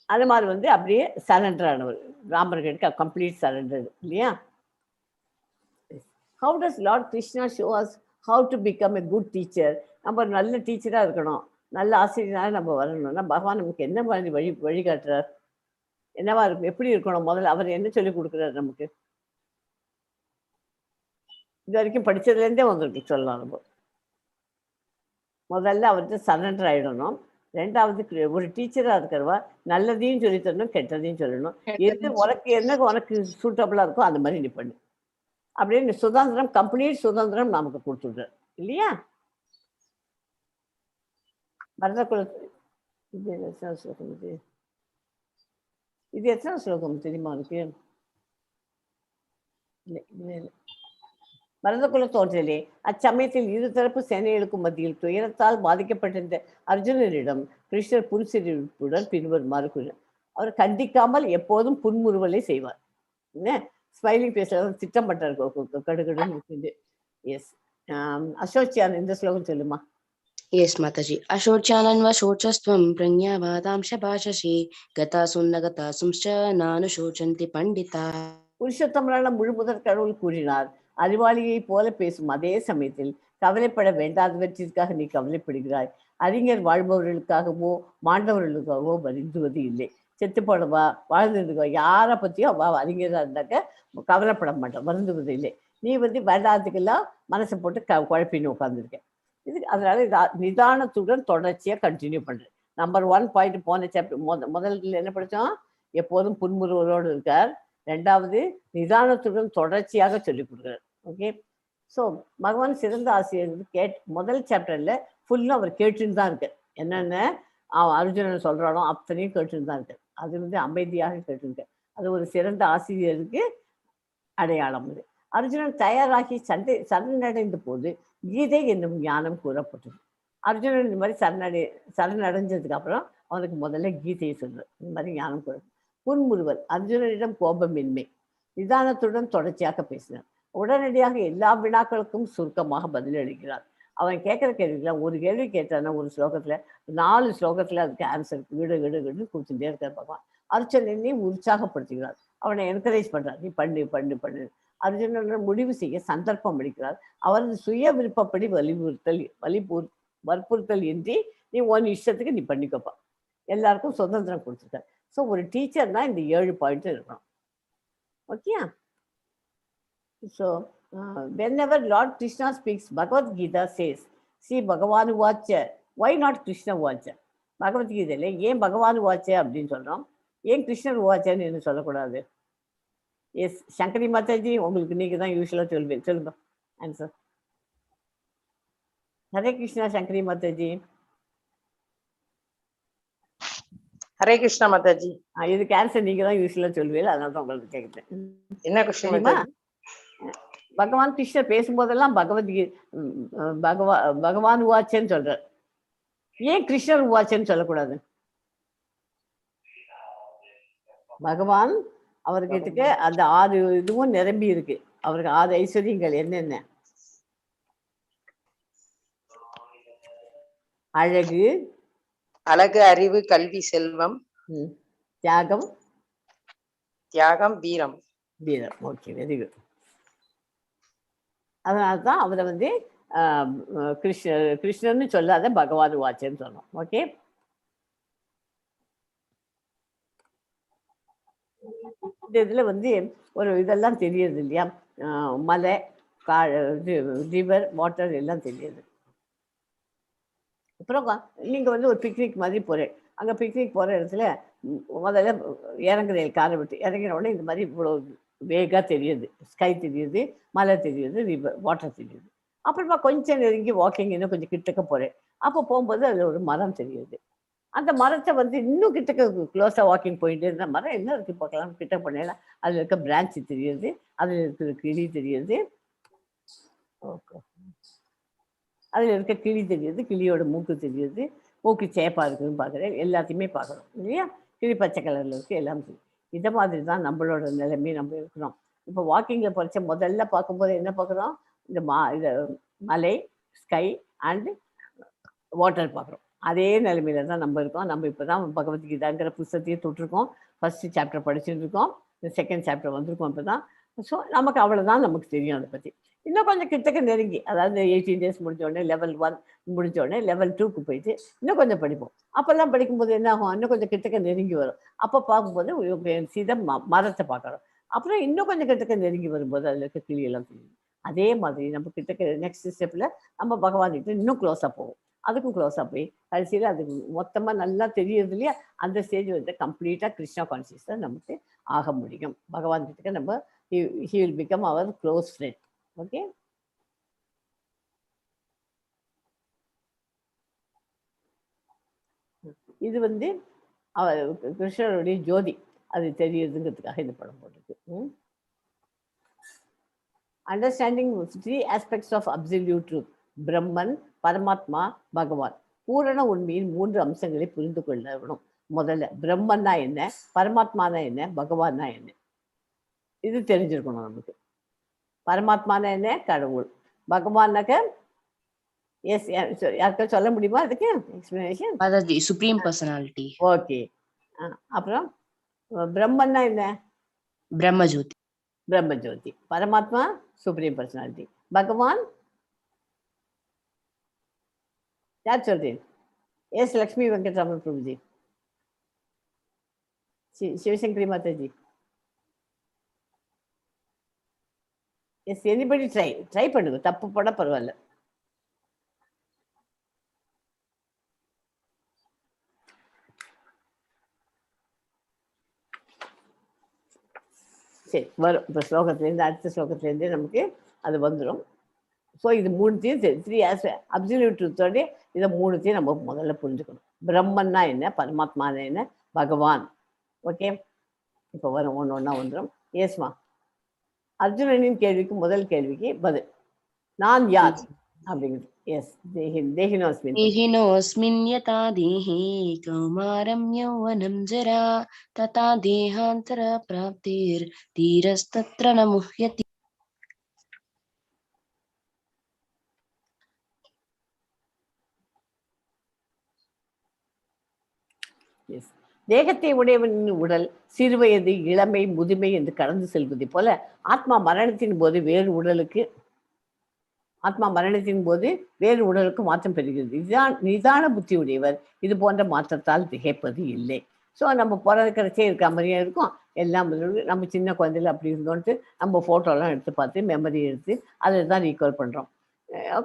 ஹனுமார் வந்து அப்படியே சரண்டர் ஆனவர், ராமர்கிட்ட கம்ப்ளீட் சரண்டர் இல்லையா? How does Lord Krishna show us how to become a good teacher? நம்ம ஒரு நல்ல டீச்சராக இருக்கணும், நல்ல ஆசிரியராக நம்ம வரணும்னா பகவான் நமக்கு என்ன மாதிரி வழிகாட்டுறார்? என்னவா இருக்கும், எப்படி இருக்கணும்? முதல்ல அவர் என்ன சொல்லி கொடுக்குறாரு நமக்கு? இது வரைக்கும் படிச்சதுலேருந்தே வந்துருக்கு சொல்லலாம். நம்ம முதல்ல அவர்கிட்ட சரண்டர் ஆகிடணும். ரெண்டாவது ஒரு டீச்சராக இருக்கிறவா நல்லதையும் சொல்லி தரணும், கெட்டதையும் சொல்லணும். எது உனக்கு சூட்டபுளாக இருக்கோ அந்த மாதிரி நீ பண்ணு அப்படின்னு சுதந்திரம், கம்ப்ளீட் சுதந்திரம் நமக்கு கொடுத்துடுறாரு இல்லையா? பரதகுலத்து இது எத்தனை ஸ்லோகம் தெரியுமா உனக்கு? பரதகுல தோன்றலே அச்சமயத்தில் இருதரப்பு சேனைகளுக்கும் மத்தியில் துயரத்தால் பாதிக்கப்பட்டிருந்த அர்ஜுனனிடம் கிருஷ்ணர் புன்சிரிப்புடன் பின்வருமாறு கூறினார். அவர் கண்டிக்காமல் எப்போதும் புன்முறுவலை செய்வார். என்ன ஸ்மைலிங் பேசுற திட்டம் பண்றாரு கடுகடுன்னு இருக்குது. எஸ் அசோச்சியான் இந்த ஸ்லோகம் சொல்லுமா? Yes, Mataji. Ashochananva shochastvam pranyavadamsha bhashasi gata sunnagata sumscha nanu shochanti pandita. புருஷோத்தமரான முழுமுதற் கடவுள் கூறினார், அறிவாளியை போல பேசும் அதே சமயத்தில் கவலைப்பட வேண்டாதவற்றிற்காக நீ கவலைப்படுகிறாய். அறிஞர் வாழ்பவர்களுக்காகவோ மாண்டவர்களுக்காகவோ வருந்துவது இல்லை. செத்து போடவா வாழ்ந்துருக்கா யாரை பற்றியும் அறிஞராக இருந்தாக்க கவலைப்பட மாட்டோம், வருந்துவது இல்லை. நீ வேண்டாததுக்கெல்லாம் மனசை போட்டு குழப்பின்னு உட்காந்துருக்க. இது அதனால நிதானத்துடன் தொடர்ச்சியாக கண்டினியூ பண்ணுறேன். நம்பர் 1 பாயிண்ட் போன சாப்டர் முதல்ல என்ன படித்தோம்? எப்போதும் புன்முறுவலோடு இருக்கார். ரெண்டாவது நிதானத்துடன் தொடர்ச்சியாக சொல்லிக் கொடுக்குறார். ஓகே. ஸோ பகவான் சிறந்த ஆசிரியர் முதல் சாப்டரில் ஃபுல்லாக அவர் கேட்டுன்னு தான் இருக்கார். என்னென்ன அர்ஜுனன் சொல்கிறானோ அத்தனையும் கேட்டுன்னு தான் இருக்கார். அது அமைதியாக கேட்டுருக்கார். அது ஒரு சிறந்த ஆசிரியருக்கு அடையாளம். அது அர்ஜுனன் தயாராகி சரணடைந்த போது கீதை என்னும் ஞானம் கூறப்பட்டது. அர்ஜுனன் இந்த மாதிரி சரணடைஞ்சதுக்கு அப்புறம் அவனுக்கு முதல்ல கீதையை சொல்றார். இந்த மாதிரி ஞானம் கூற புன்முறுவல். அர்ஜுனனிடம் கோபமின்மை. நிதானத்துடன் தொடர்ச்சியாக பேசினார். உடனடியாக எல்லா வினாக்களுக்கும் சுருக்கமாக பதிலளிக்கிறார். அவன் கேட்குற கேள்விக்கெல்லாம் ஒரு கேள்வி கேட்டானா ஒரு ஸ்லோகத்தில் 4 ஸ்லோகத்தில் அதுக்கு ஆன்சர் கிடு கொடுத்துட்டே இருக்கார் பகவான். அர்ஜுனனை உற்சாகப்படுத்துகிறார். அவனை என்கரேஜ் பண்றார். நீ பண்ணு. அர்ஜுனன் முடிவு செய்ய சந்தர்ப்பம் அளிக்கிறார். அவரது சுய விருப்பப்படி வற்புறுத்தல் இன்றி நீ உன் இஷ்டத்துக்கு நீ பண்ணிக்கப்பா. எல்லாருக்கும் சுதந்திரம் கொடுத்துருக்கார். ஸோ ஒரு டீச்சர்னா இந்த 7 பாயிண்ட் இருக்கணும். Okay. So whenever Lord Krishna speaks, Bhagavad Gita says, see Bhagavan Vacha, why not Krishna Vacha? பகவத்கீதையில ஏன் பகவான் வாச்சே அப்படின்னு சொல்றோம், ஏன் கிருஷ்ணர் வாச்சேன்னு என்ன சொல்லக்கூடாது? எஸ் சங்கரி மாதாஜி, உங்களுக்கு நீங்க தான் யூஸ்வலா சொல்லுங்க ஆன்சர். ஹரே கிருஷ்ணா சங்கரி மாதாஜி. ஹரே கிருஷ்ணா மாதாஜி. இதுக்கு ஆன்சர் நீங்க தான் யூஸ்வலா சொல்லுவீங்க, அதனால தான் உங்களுக்கு கேட்குறேன். என்ன கிருஷ்ணா? பகவான் கிருஷ்ணர் பேசும்போதெல்லாம் பகவான் வாச்சேன்னு சொல்றார். ஏன் கிருஷ்ணர் வாச்சேன்னு சொல்லக்கூடாது? பகவான் அவர்கிட்ட அந்த 6 இதுவும் நிரம்பி இருக்கு. அவருக்கு 6 ஐஸ்வர்யங்கள் என்னென்ன? அழகு, அறிவு, கல்வி, செல்வம், தியாகம், வீரம். Okay, very good. அதனால்தான் அவரை கிருஷ்ணர்னு சொல்லாத பகவான் வாச்சேன்னு சொன்னோம். ஓகே. இந்த இதில் ஒரு இதெல்லாம் தெரியுது இல்லையா? மலை, ரிவர், வாட்டர் எல்லாம் தெரியுது. அப்புறம் நீங்கள் ஒரு பிக்னிக் மாதிரி போகிறேன். அங்கே பிக்னிக் போகிற இடத்துல முதல்ல இறங்குறேன், காரை விட்டு இறங்கின உடனே இந்த மாதிரி இவ்வளோ வேகாக தெரியுது. ஸ்கை தெரியுது, மலை தெரியுது, ரிவர், வாட்டர் தெரியுது. அப்புறமா கொஞ்சம் நெருங்கி வாக்கிங் இன்னும் கொஞ்சம் கிட்டக்க போகிறேன். அப்போ போகும்போது அதில் ஒரு மரம் தெரியுது. அந்த மரத்தை இன்னும் கிட்டக்க க்ளோஸாக வாக்கிங் போயிட்டு இருந்த மரம் என்ன இருக்குது பார்க்கலாம் கிட்ட பண்ணல. அதில் இருக்க பிரான்ச்சு தெரியுது, அதில் இருக்கிற கிளி தெரியுது. ஓகே, அதில் இருக்க கிளி தெரியுது, கிளியோட மூக்கு தெரியுது, மூக்கு சேப்பாக இருக்குதுன்னு பார்க்குறேன். எல்லாத்தையுமே பார்க்குறோம் இல்லையா? கிளி பச்சை கலரில் இருக்குது, எல்லாம் தெரியும். இதை மாதிரி தான் நம்மளோட நிலைமையை நம்ம இருக்கிறோம். இப்போ வாக்கிங்கில் படித்த முதல்ல பார்க்கும்போது என்ன பார்க்குறோம்? இந்த மலை, ஸ்கை அண்டு வாட்டர் பார்க்குறோம். அதே நிலைமையில தான் நம்ம இருக்கோம். நம்ம இப்போ தான் பகவத்கீதாங்கிற புத்தகத்தையே தொட்டிருக்கோம். ஃபர்ஸ்ட் சாப்டர் படிச்சுட்டு இருக்கோம், இந்த செகண்ட் சாப்டர் வந்திருக்கோம் இப்போ தான். ஸோ நமக்கு அவ்வளோதான் நமக்கு தெரியும் அதை பற்றி. இன்னும் கொஞ்சம் கிட்டக்க நெருங்கி, அதாவது 18 days முடிஞ்சோடனே லெவல் 1 முடிஞ்சோடனே லெவல் 2க்கு போயிட்டு இன்னும் கொஞ்சம் படிப்போம். அப்போல்லாம் படிக்கும்போது என்ன ஆகும்? இன்னும் கொஞ்சம் கிட்டக்க நெருங்கி வரும். அப்போ பார்க்கும்போது சீதை மரத்தை பார்க்குறோம். அப்புறம் இன்னும் கொஞ்சம் கிட்டக்க நெருங்கி வரும்போது அதில் இருக்க கிளியெல்லாம் தெரியும். அதே மாதிரி நம்ம கிட்டக்க நெக்ஸ்ட் ஸ்டெப்பில் நம்ம பகவான்கிட்ட இன்னும் க்ளோஸாக போவோம். அதுக்கும் க்ளோஸாக போய் கடைசியில் அதுக்கு மொத்தமாக நல்லா தெரியுது இல்லையா, அந்த ஸ்டேஜ் வந்து கம்ப்ளீட்டாக கிருஷ்ணா கான்சியஸாக நமக்கு ஆக முடியும். பகவான் கிட்ட நம்ம he will become our close friend. Okay, இது வந்து கிருஷ்ணருடைய ஜோதி அது தெரியுதுங்கிறதுக்காக இந்த படம் போட்டிருக்கு. Understanding 3 aspects of absolute truth, பிரம்மன், பரமாத்மா, பகவான். பூரண உண்மையின் 3 அம்சங்களை புரிந்து கொள்ளணும். முதல்ல பிரம்மன்னா என்ன, பரமாத்மானா என்ன, பகவான்னா என்ன, இது தெரிஞ்சிருக்கணும் நமக்கு. பரமாத்மானா என்ன, கடவுள். பகவான்னாக்க எஸ், யாருக்கா சொல்ல முடியுமா அதுக்கு எக்ஸ்பிளனேஷன்? அதாவது சுப்ரீம் பர்சனாலிட்டி. ஓகே, அப்புறம் பிரம்மன்னா என்ன, பிரம்மஜோதி. பிரம்மஜோதி. பரமாத்மா சுப்ரீம் பர்சனாலிட்டி. பகவான் யார் சொல்றேன்? S Lakshmi Venkatraman Prabhuji, Sivasankari Mataji. Yes, anybody try பண்ணுங்க, தப்பு போட பரவாயில்ல. சரி, வரும். இப்போ ஸ்லோகத்துலேருந்து அடுத்த ஸ்லோகத்துலேருந்து நமக்கு அது வந்துடும். ஸோ இது 3த்தையும் 3 அப்சல்யூட் ட்ரூத்தோட இதை 3த்தையும் நம்ம முதல்ல புரிஞ்சுக்கணும். பிரம்மன்னா என்ன, பரமாத்மானா என்ன, பகவான். ஓகே, இப்போ வரும், ஒன்று ஒன்றா வந்துடும். ஏஸ்மா, அர்ஜுனனின் கேள்விக்கு முதல் கேள்விக்கு பதில் நான் யார் அப்படிங்கிறது. எஸ், தேஹினோஸ்மின் யதா தேஹி கௌமாரம் யௌவனம் ஜரா ததா தேஹாந்தர ப்ராப்திர் தீரஸ்தத்ர ந முஹ்யதி. தேகத்தை உடையவனின் உடல் சிறுவயது, இளமை, முதுமை என்று கடந்து செல்வதை போல ஆத்மா மரணத்தின் போது வேறு உடலுக்கு மாற்றம் பெறுகிறது. இதுதான் நிதான புத்தி உடையவர் இது போன்ற மாற்றத்தால் திகைப்பது இல்லை. ஸோ நம்ம பிறக்கிறச்சே இருக்க மாதிரியே இருக்கும். எல்லாம் நம்ம சின்ன குழந்தையில அப்படி இருந்தோன்ட்டு நம்ம ஃபோட்டோலாம் எடுத்து பார்த்து மெமரி எடுத்து அதை தான் ரீகால் பண்ணுறோம்.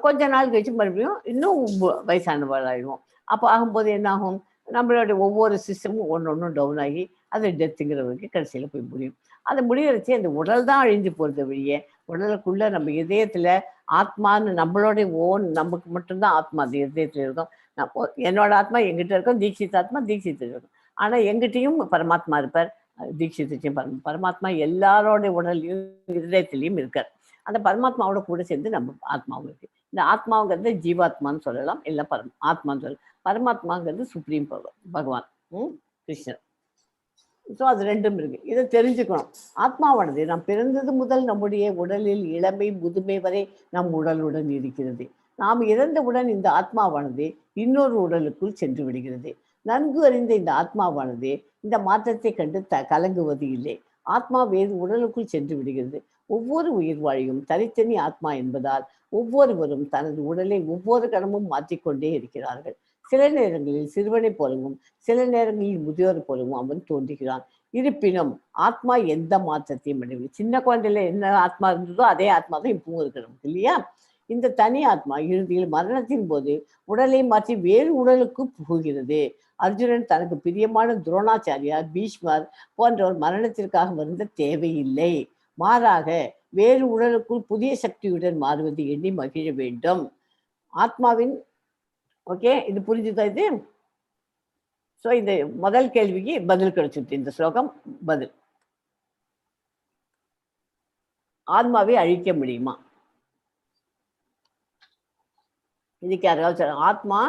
கொஞ்ச நாள் கழிச்சு மறுபடியும் இன்னும் வயசானவள் ஆகிடுவோம். அப்போ ஆகும்போது என்ன ஆகும், நம்மளோட ஒவ்வொரு சிஸ்டமும் ஒன்று டவுன் ஆகி அது டெத்துங்கிறவருக்கு கடைசியில் போய் முடியும். அதை முடிகிறச்சே அந்த உடல் தான் அழிஞ்சு போகிறது வழியே, உடலுக்குள்ளே நம்ம இதயத்தில் ஆத்மான்னு நம்மளோட நமக்கு மட்டும்தான் ஆத்மா அது இதயத்தில் இருக்கும். என்னோட ஆத்மா எங்கிட்ட இருக்கும், தீட்சித் ஆத்மா தீட்சித்து இருக்கும். ஆனால் எங்கிட்டையும் பரமாத்மா இருப்பார், தீட்சித்தையும் பரமாத்மா எல்லாரோடைய உடல்லையும் இதயத்திலையும் இருக்கார். அந்த பரமாத்மாவோட கூட சேர்ந்து நம்ம ஆத்மாவும் இருக்கு. இந்த ஆத்மாங்கிறது ஜீவாத்மான்னு சொல்லலாம், இல்லை ஆத்மான்னு சொல்லலாம். பரமாத்மாங்கிறது சுப்ரீம் பவர், பகவான், கிருஷ்ணர். ஸோ அது ரெண்டும் இருக்கு. இதை தெரிஞ்சுக்கணும். ஆத்மாவானது நாம் பிறந்தது முதல் நம்முடைய உடலில் இளமை, முதுமை வரை நம் உடலுடன் இருக்கிறது. நாம் இறந்தவுடன் இந்த ஆத்மாவானது இன்னொரு உடலுக்குள் சென்று விடுகிறது. நன்கு அறிந்த இந்த ஆத்மாவானது இந்த மாற்றத்தை கண்டு கலங்குவது இல்லை. ஆத்மா வேறு உடலுக்குள் சென்று விடுகிறது. ஒவ்வொரு உயிர் வாழியும் தனித்தனி ஆத்மா என்பதால் ஒவ்வொருவரும் தனது உடலை ஒவ்வொரு கணமும் மாற்றிக்கொண்டே இருக்கிறார்கள். சில நேரங்களில் சிறுவனை போலவும் சில நேரங்களில் முதியோர் போலவும் அவன் தோன்றுகிறான். இருப்பினும் ஆத்மா எந்த மாற்றத்தையும் அடையவில்லை. சின்ன குழந்தையில என்ன ஆத்மா இருந்ததோ அதே ஆத்மா தான் இப்பவும் இருக்கு நமக்கு, இல்லையா? இந்த தனி ஆத்மா இறுதியில் மரணத்தின் போது உடலை மாற்றி வேறு உடலுக்கு புகுகிறது. அர்ஜுனன் தனக்கு பிரியமான துரோணாச்சாரியார், பீஷ்மர் போன்றவர் மரணத்திற்காக வருந்த தேவையில்லை. மாறாக வேறு உடலுக்குள் புதிய சக்தியுடன் மாறுவது எண்ணி மகிழ வேண்டும். ஆத்மாவின் ஓகே, இது புரிஞ்சுதா இது? ஸோ இந்த முதல் கேள்விக்கு பதில் கிடைச்சிட்டு இந்த ஸ்லோகம் பதில். ஆத்மாவை அழிக்க முடியுமா? இதுக்கு யாராவது ஆத்மா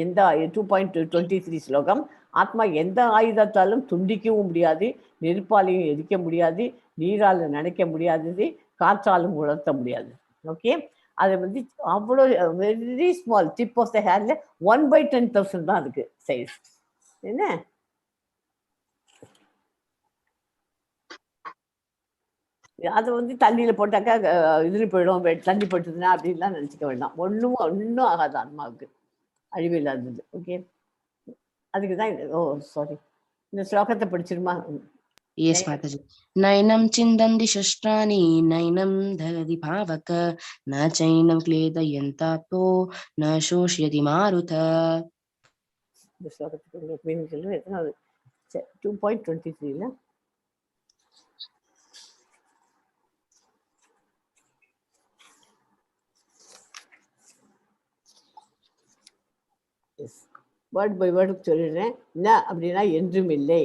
எந்த 2.23 ஸ்லோகம், ஆத்மா எந்த ஆயுதத்தாலும் துண்டிக்கவும் முடியாது, நெருப்பாலையும் எரிக்க முடியாது, நீரால் நனைக்க முடியாதது, காற்றாலும் உலர்த்த முடியாது. ஓகே, அது வந்து அவ்வளோ very small tip of the ஹேர்ல 1/10,000 தான் அதுக்கு சைஸ். என்ன அது வந்து தண்ணியில் போட்டாக்கா இதுன்னு போயிடும், தண்ணி போட்டுதுன்னா அப்படின்லாம் நினச்சிக்க வேண்டாம். ஒன்றும் ஆகாது ஆத்மாவுக்கு, அழிவு இல்லாதது. ஓகே, அதுக்கு தான் சாரி, இந்த ஸ்லோகத்தை படிச்சிருமா? Yes, Mataji. Nainam chindandi shastrani, nainam dharadi bhavaka, na chainam kledayantapo, na shoshyati marutha. இந்த ஸ்லோகத்துக்கு உங்களுக்கு மீனிங் சொல்லுவேன். எத்தனாவது? 2.23 வேர்ட் பை வேர்டு சொல்லிடுறேன். ந அப்படின்னா என்றும் இல்லை.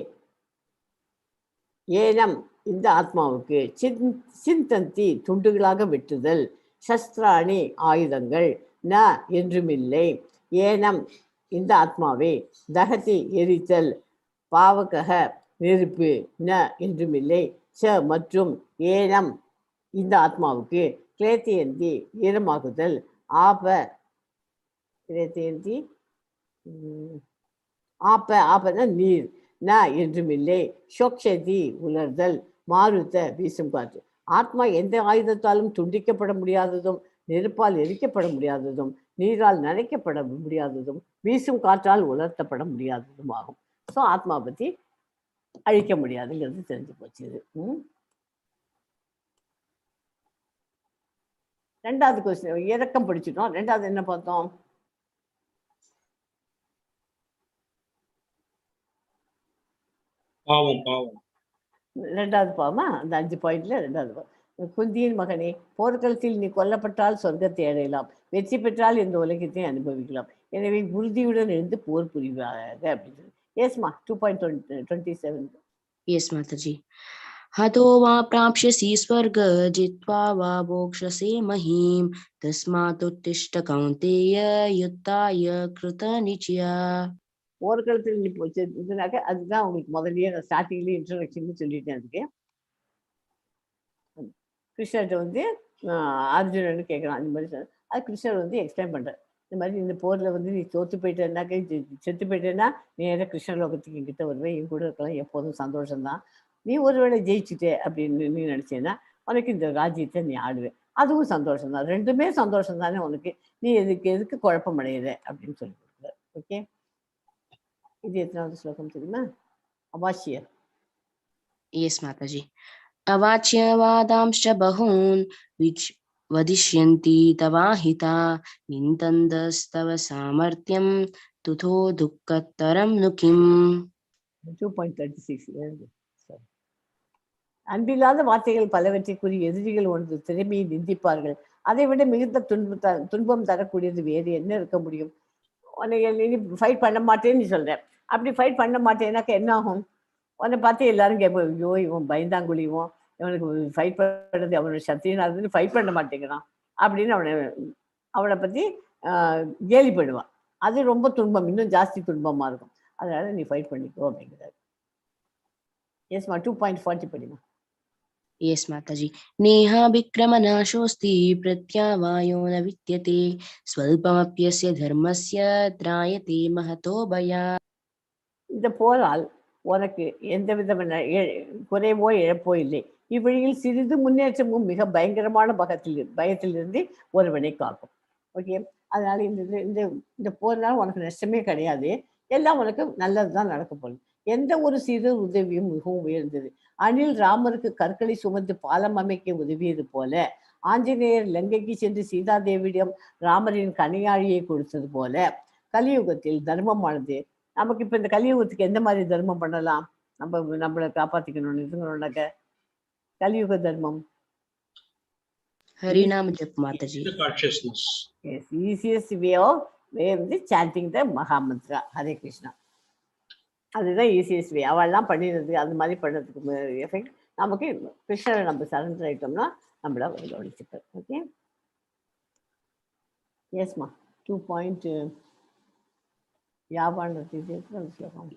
ஏனம் இந்த ஆத்மாவுக்கு, சிந்தந்தி துண்டுகளாக வெட்டுதல், சஸ்திராணி ஆயுதங்கள், ந என்றுமில்லை. ஏனம் இந்த ஆத்மாவே, தகதி எரித்தல், பாவகக நெருப்பு, ந என்றுமில்லை. ச மற்றும் ஏனம் இந்த ஆத்மாவுக்கு, கிளேத்தியந்தி ஈரமாகுதல், ஆப கிளேத்தியந்தி ஆப்பன நீர், ந என்றுமில்லை. சோக்ஷதி உலர்தல், மாருத்த வீசும் காற்று. ஆத்மா எந்த ஆயுதத்தாலும் துண்டிக்கப்பட முடியாததும், நெருப்பால் எரிக்கப்பட முடியாததும், நீரால் நனைக்கப்பட முடியாததும், வீசும் காற்றால் உலர்த்தப்பட முடியாததும் ஆகும். ஸோ ஆத்மா பற்றி அழிக்க முடியாதுங்கிறது தெரிஞ்சு போச்சு. இது ரெண்டாவது கொஸ்டின் இறக்கம் படிச்சுட்டோம். ரெண்டாவது என்ன பார்த்தோம்? ரெண்டாவது பாவமா? அந்த 5 பாயிண்ட்ல ரெண்டாவது பாவம். குந்தியின் மகனே, போர்க்களத்தில் நீ கொல்லப்பட்டால் சொர்க்கத்தை அடையலாம், வெற்றி பெற்றால் இந்த உலகத்தை அனுபவிக்கலாம். எனவே உறுதியுடன் இருந்து போர் புரிவாக அப்படின்னு. எஸ்மா 2.27. Yes, Mataji. हतो वा प्राप्स्यसि स्वर्ग जित्वा वा भोक्ष्यसे महीं तस्मादुत्तिष्ठ कौन्तेय युद्धाय कृतनिश्चया. போர்க்களத்தில் நீ போச்சுனாக்க அதுதான் உங்களுக்கு முதல்லயே ஸ்டார்டிங்லேயே இன்ட்ரடக்ஷன் சொல்லிட்டேன். அதுக்கு கிருஷ்ணர்கிட்ட அர்ஜுனன்னு கேட்குறான். இந்த மாதிரி அது கிருஷ்ணர் எக்ஸ்பிளைன் பண்ணுறார். இந்த மாதிரி இந்த போரில் நீ தோற்று போயிட்டேன்னாக்க, செத்து போயிட்டேன்னா நேராக கிருஷ்ண லோகத்துக்கு என்கிட்ட வருவேன், என் கூட இருக்கலாம், எப்போதும் சந்தோஷம்தான். நீ ஒருவேளை ஜெயிச்சுட்டே அப்படின்னு நீ நினச்சேன்னா உனக்கு இந்த ராஜ்யத்தை நீ ஆடுவேன், அதுவும் சந்தோஷம்தான். ரெண்டுமே சந்தோஷம் தானே உனக்கு, நீ எதுக்கு குழப்பம் அடையிற அப்படின்னு சொல்லி கொடுக்குறாரு. ஓகே, இது எத்தனாவது ஸ்லோகம் தெரியுமா? அவாச்சிய. Yes, Mataji. अवाच्य वादांश्च बहून् वदिष्यन्ति तवाहिता निन्दन्तस्तव सामर्थ्यं तुथो दुःखतरं नु किम्. 2.36. அன்பில்லாத வார்த்தைகள் பலவற்றை கூறி எதிரிகள் ஒன்று திறமையை நிந்திப்பார்கள். அதை விட மிகுந்த துன்பம் தரக்கூடியது வேறு என்ன இருக்க முடியும்? நீ ஃபைட் பண்ண மாட்டேன்னு நீ சொல்ற. அப்படி ஃபைட் பண்ண மாட்டேன்னாக்க என்ன ஆகும்? உன்னை பார்த்து எல்லாரும் கேட்போம், ஐயோ இவன் பயந்தாங்குழிவோம், இவனுக்கு ஃபைட் பண்ணுறது அவனோட சக்தினா இருந்து ஃபைட் பண்ண மாட்டேங்கிறான் அப்படின்னு அவனை பற்றி கேலிப்படுவான். அது ரொம்ப துன்பம், இன்னும் ஜாஸ்தி துன்பமாக இருக்கும். அதனால நீ ஃபைட் பண்ணிக்கோ அப்படிங்கிறாரு. எஸ்மா 2.40 படிமா. Yes, Mataji. Neha vikramanaşosti pratyavayo na vidyate swalpamapyasya dharmasya drayate mahato baya. இந்த போரால் உனக்கு எந்த விதமான குறைவோ இழப்போ இல்லை. இவ்வழியில் சிறிது முன்னேற்றமும் மிக பயங்கரமான பயத்திலிருந்து ஒருவனை காக்கும். ஓகே, அதனால இந்த போரால் உனக்கு நஷ்டமே கிடையாது, எல்லாம் உனக்கு நல்லது தான் நடக்க போகுது. எந்த ஒரு சிறு உதவியும் மிகவும் உயர்ந்தது. அணில் ராமருக்கு கற்களை சுமந்து பாலம் அமைக்க உதவியது போல, ஆஞ்சநேயர் லங்கைக்கு சென்று சீதாதேவியிடம் ராமரின் கனியாழியை கொடுத்தது போல, கலியுகத்தில் தர்மமானது நமக்கு இப்ப இந்த கலியுகத்துக்கு எந்த மாதிரி தர்மம் பண்ணலாம், நம்மளை காப்பாத்திக்கணும்னு இதுங்கனாக்க கலியுக தர்மம் ஹரிநாம ஜப் Mataji. Yes, easiest way chanting the mahamantra Hare Krishna. அதுதான் ஈஸியஸ்ட் வே. அவள்லாம் பண்ணிடுறது அந்த மாதிரி பண்ணுறதுக்கு எஃபெக்ட் நமக்கு கிருஷ்ணரை நம்ம சரண்டர் ஆகிட்டோம்னா நம்மள கவனிச்சுப்பார். Okay, எஸ்மா 2.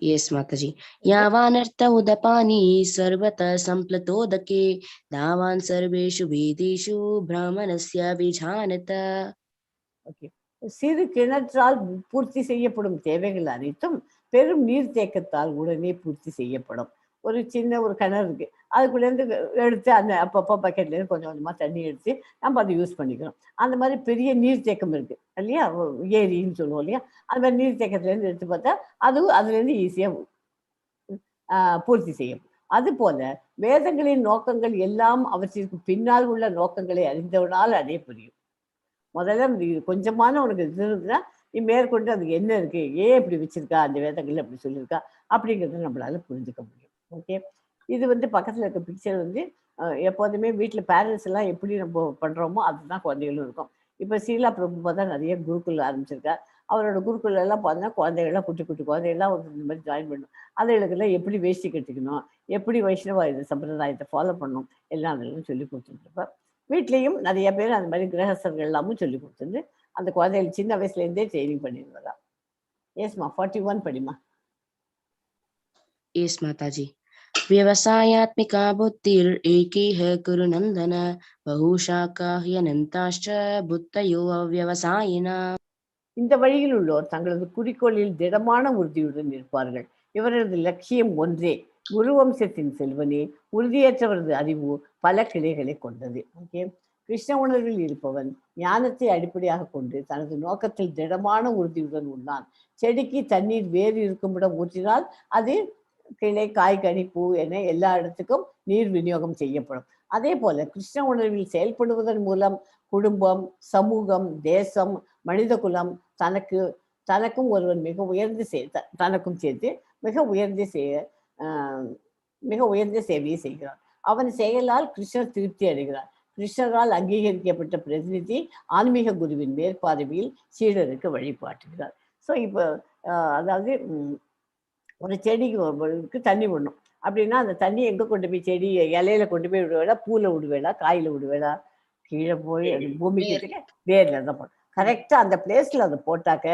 Yes, Mataji. Yavanartha udapani sarvata samplatoodake davan sarveshu vedeshu brahmanasya vijanata. Okay, சிறு கிணற்றால் பூர்த்தி செய்யப்படும் தேவைகள் அனைத்தும் பெரும் நீர்த்தேக்கத்தால் உடனே பூர்த்தி செய்யப்படும். ஒரு சின்ன ஒரு கிணறு இருக்கு, அதுக்குள்ளேருந்து எடுத்து அந்த அப்பப்போ பக்கெட்லேருந்து கொஞ்சம் கொஞ்சமாக தண்ணி எடுத்து நம்ம அதை யூஸ் பண்ணிக்கிறோம். அந்த மாதிரி பெரிய நீர்த்தேக்கம் இருக்கு இல்லையா, ஏரின்னு சொல்லுவோம் இல்லையா, அது மாதிரி நீர்த்தேக்கத்துலேருந்து எடுத்து பார்த்தா அதுவும் அதுலேருந்து ஈஸியாக பூர்த்தி செய்யும். அதுபோல வேதங்களின் நோக்கங்கள் எல்லாம் அவற்றிற்கு பின்னால் உள்ள நோக்கங்களை அறிந்தவனால் அதே புரியும். முதல்ல கொஞ்சமான உனக்கு இது இருக்குன்னா நீ மேற்கொண்டு அதுக்கு என்ன இருக்கு, ஏன் இப்படி வச்சிருக்கா, அந்த வேதங்கள் அப்படி சொல்லியிருக்கா அப்படிங்கிறத நம்மளால புரிஞ்சுக்க முடியும். ஓகே, இது பக்கத்துல இருக்க பிக்சர் எப்போதுமே வீட்டில் பேரண்ட்ஸ் எல்லாம் எப்படி நம்ம பண்றோமோ அதுதான் குழந்தைகளும் இருக்கும். இப்போ சீலா பிரபுபாதா நிறைய குருக்குள்ள ஆரம்பிச்சிருக்கா. அவரோட குருக்குள்ள எல்லாம் பார்த்தீங்கன்னா குழந்தைகள்லாம் குட்டி குட்டி குழந்தைகள்லாம் இந்த மாதிரி ஜாயின் பண்ணணும். அதுகளுக்கெல்லாம் எப்படி வேஷ்டி கட்டிக்கணும், எப்படி வைஷ்ணவ இது சம்பிரதாயத்தை ஃபாலோ பண்ணணும் எல்லாம் அதெல்லாம் சொல்லி கொடுத்துருப்பேன். வீட்லேயும் நிறைய பேர் அந்த மாதிரி கிரகஸ்தர்கள் எல்லாமும் சொல்லி கொடுத்துருந்து அந்த குழந்தைகள் சின்ன வயசுலேருந்தே ட்ரைனிங் பண்ணிடுவதா. ஏஸ்மா 41 படிமா. Yes, Mataji. व्यवसायात्मिका बुद्धिरेकैः कुरु नन्दन बहुशाखा ह्यनन्ताश्च बुद्धयो अव्यवसायिना. இந்த வழியில் உள்ளோர் தங்களது குறிக்கோளில் திடமான உறுதியுடன் இருப்பார்கள். இவரது லட்சியம் ஒன்றே, குரு வம்சத்தின் செல்வனே. உறுதியற்றவரது அறிவு பல கிளைகளை கொண்டது. ஓகே, கிருஷ்ண உணர்வில் இருப்பவன் ஞானத்தை அடிப்படையாக கொண்டு தனது நோக்கத்தில் திடமான உறுதியுடன் உள்ளான். செடிக்கு தண்ணீர் வேறு இருக்குமிடம் ஊற்றினால் அது கிளை, காய்கனி, பூ என எல்லா இடத்துக்கும் நீர் விநியோகம் செய்யப்படும். அதே போல கிருஷ்ண உணர்வில் செயல்படுவதன் மூலம் குடும்பம், சமூகம், தேசம், மனித குலம் தனக்கும் ஒருவன் மிக உயர்ந்த தனக்கும் சேர்த்து மிக உயர்ந்த சேவையை செய்கிறான். அவன் செயலால் கிருஷ்ணர் திருப்தி அடைகிறார். கிருஷ்ணரால் அங்கீகரிக்கப்பட்ட பிரதிநிதி ஆன்மீக குருவின் மேற்பார்வையில் சீடருக்கு வழிபாட்டுகிறார். ஸோ இப்போ அதாவது ஒரு செடிக்கு தண்ணி விடணும் அப்படின்னா அந்த தண்ணி எங்கே கொண்டு போய், செடி இலையில கொண்டு போய் விடுவேடா, பூவில் விடுவேடா, காயில் விடுவேடா, கீழே போய் அது பூமிக்கு வேரில் தான் போடும். கரெக்டாக அந்த பிளேஸில் அதை போட்டாக்க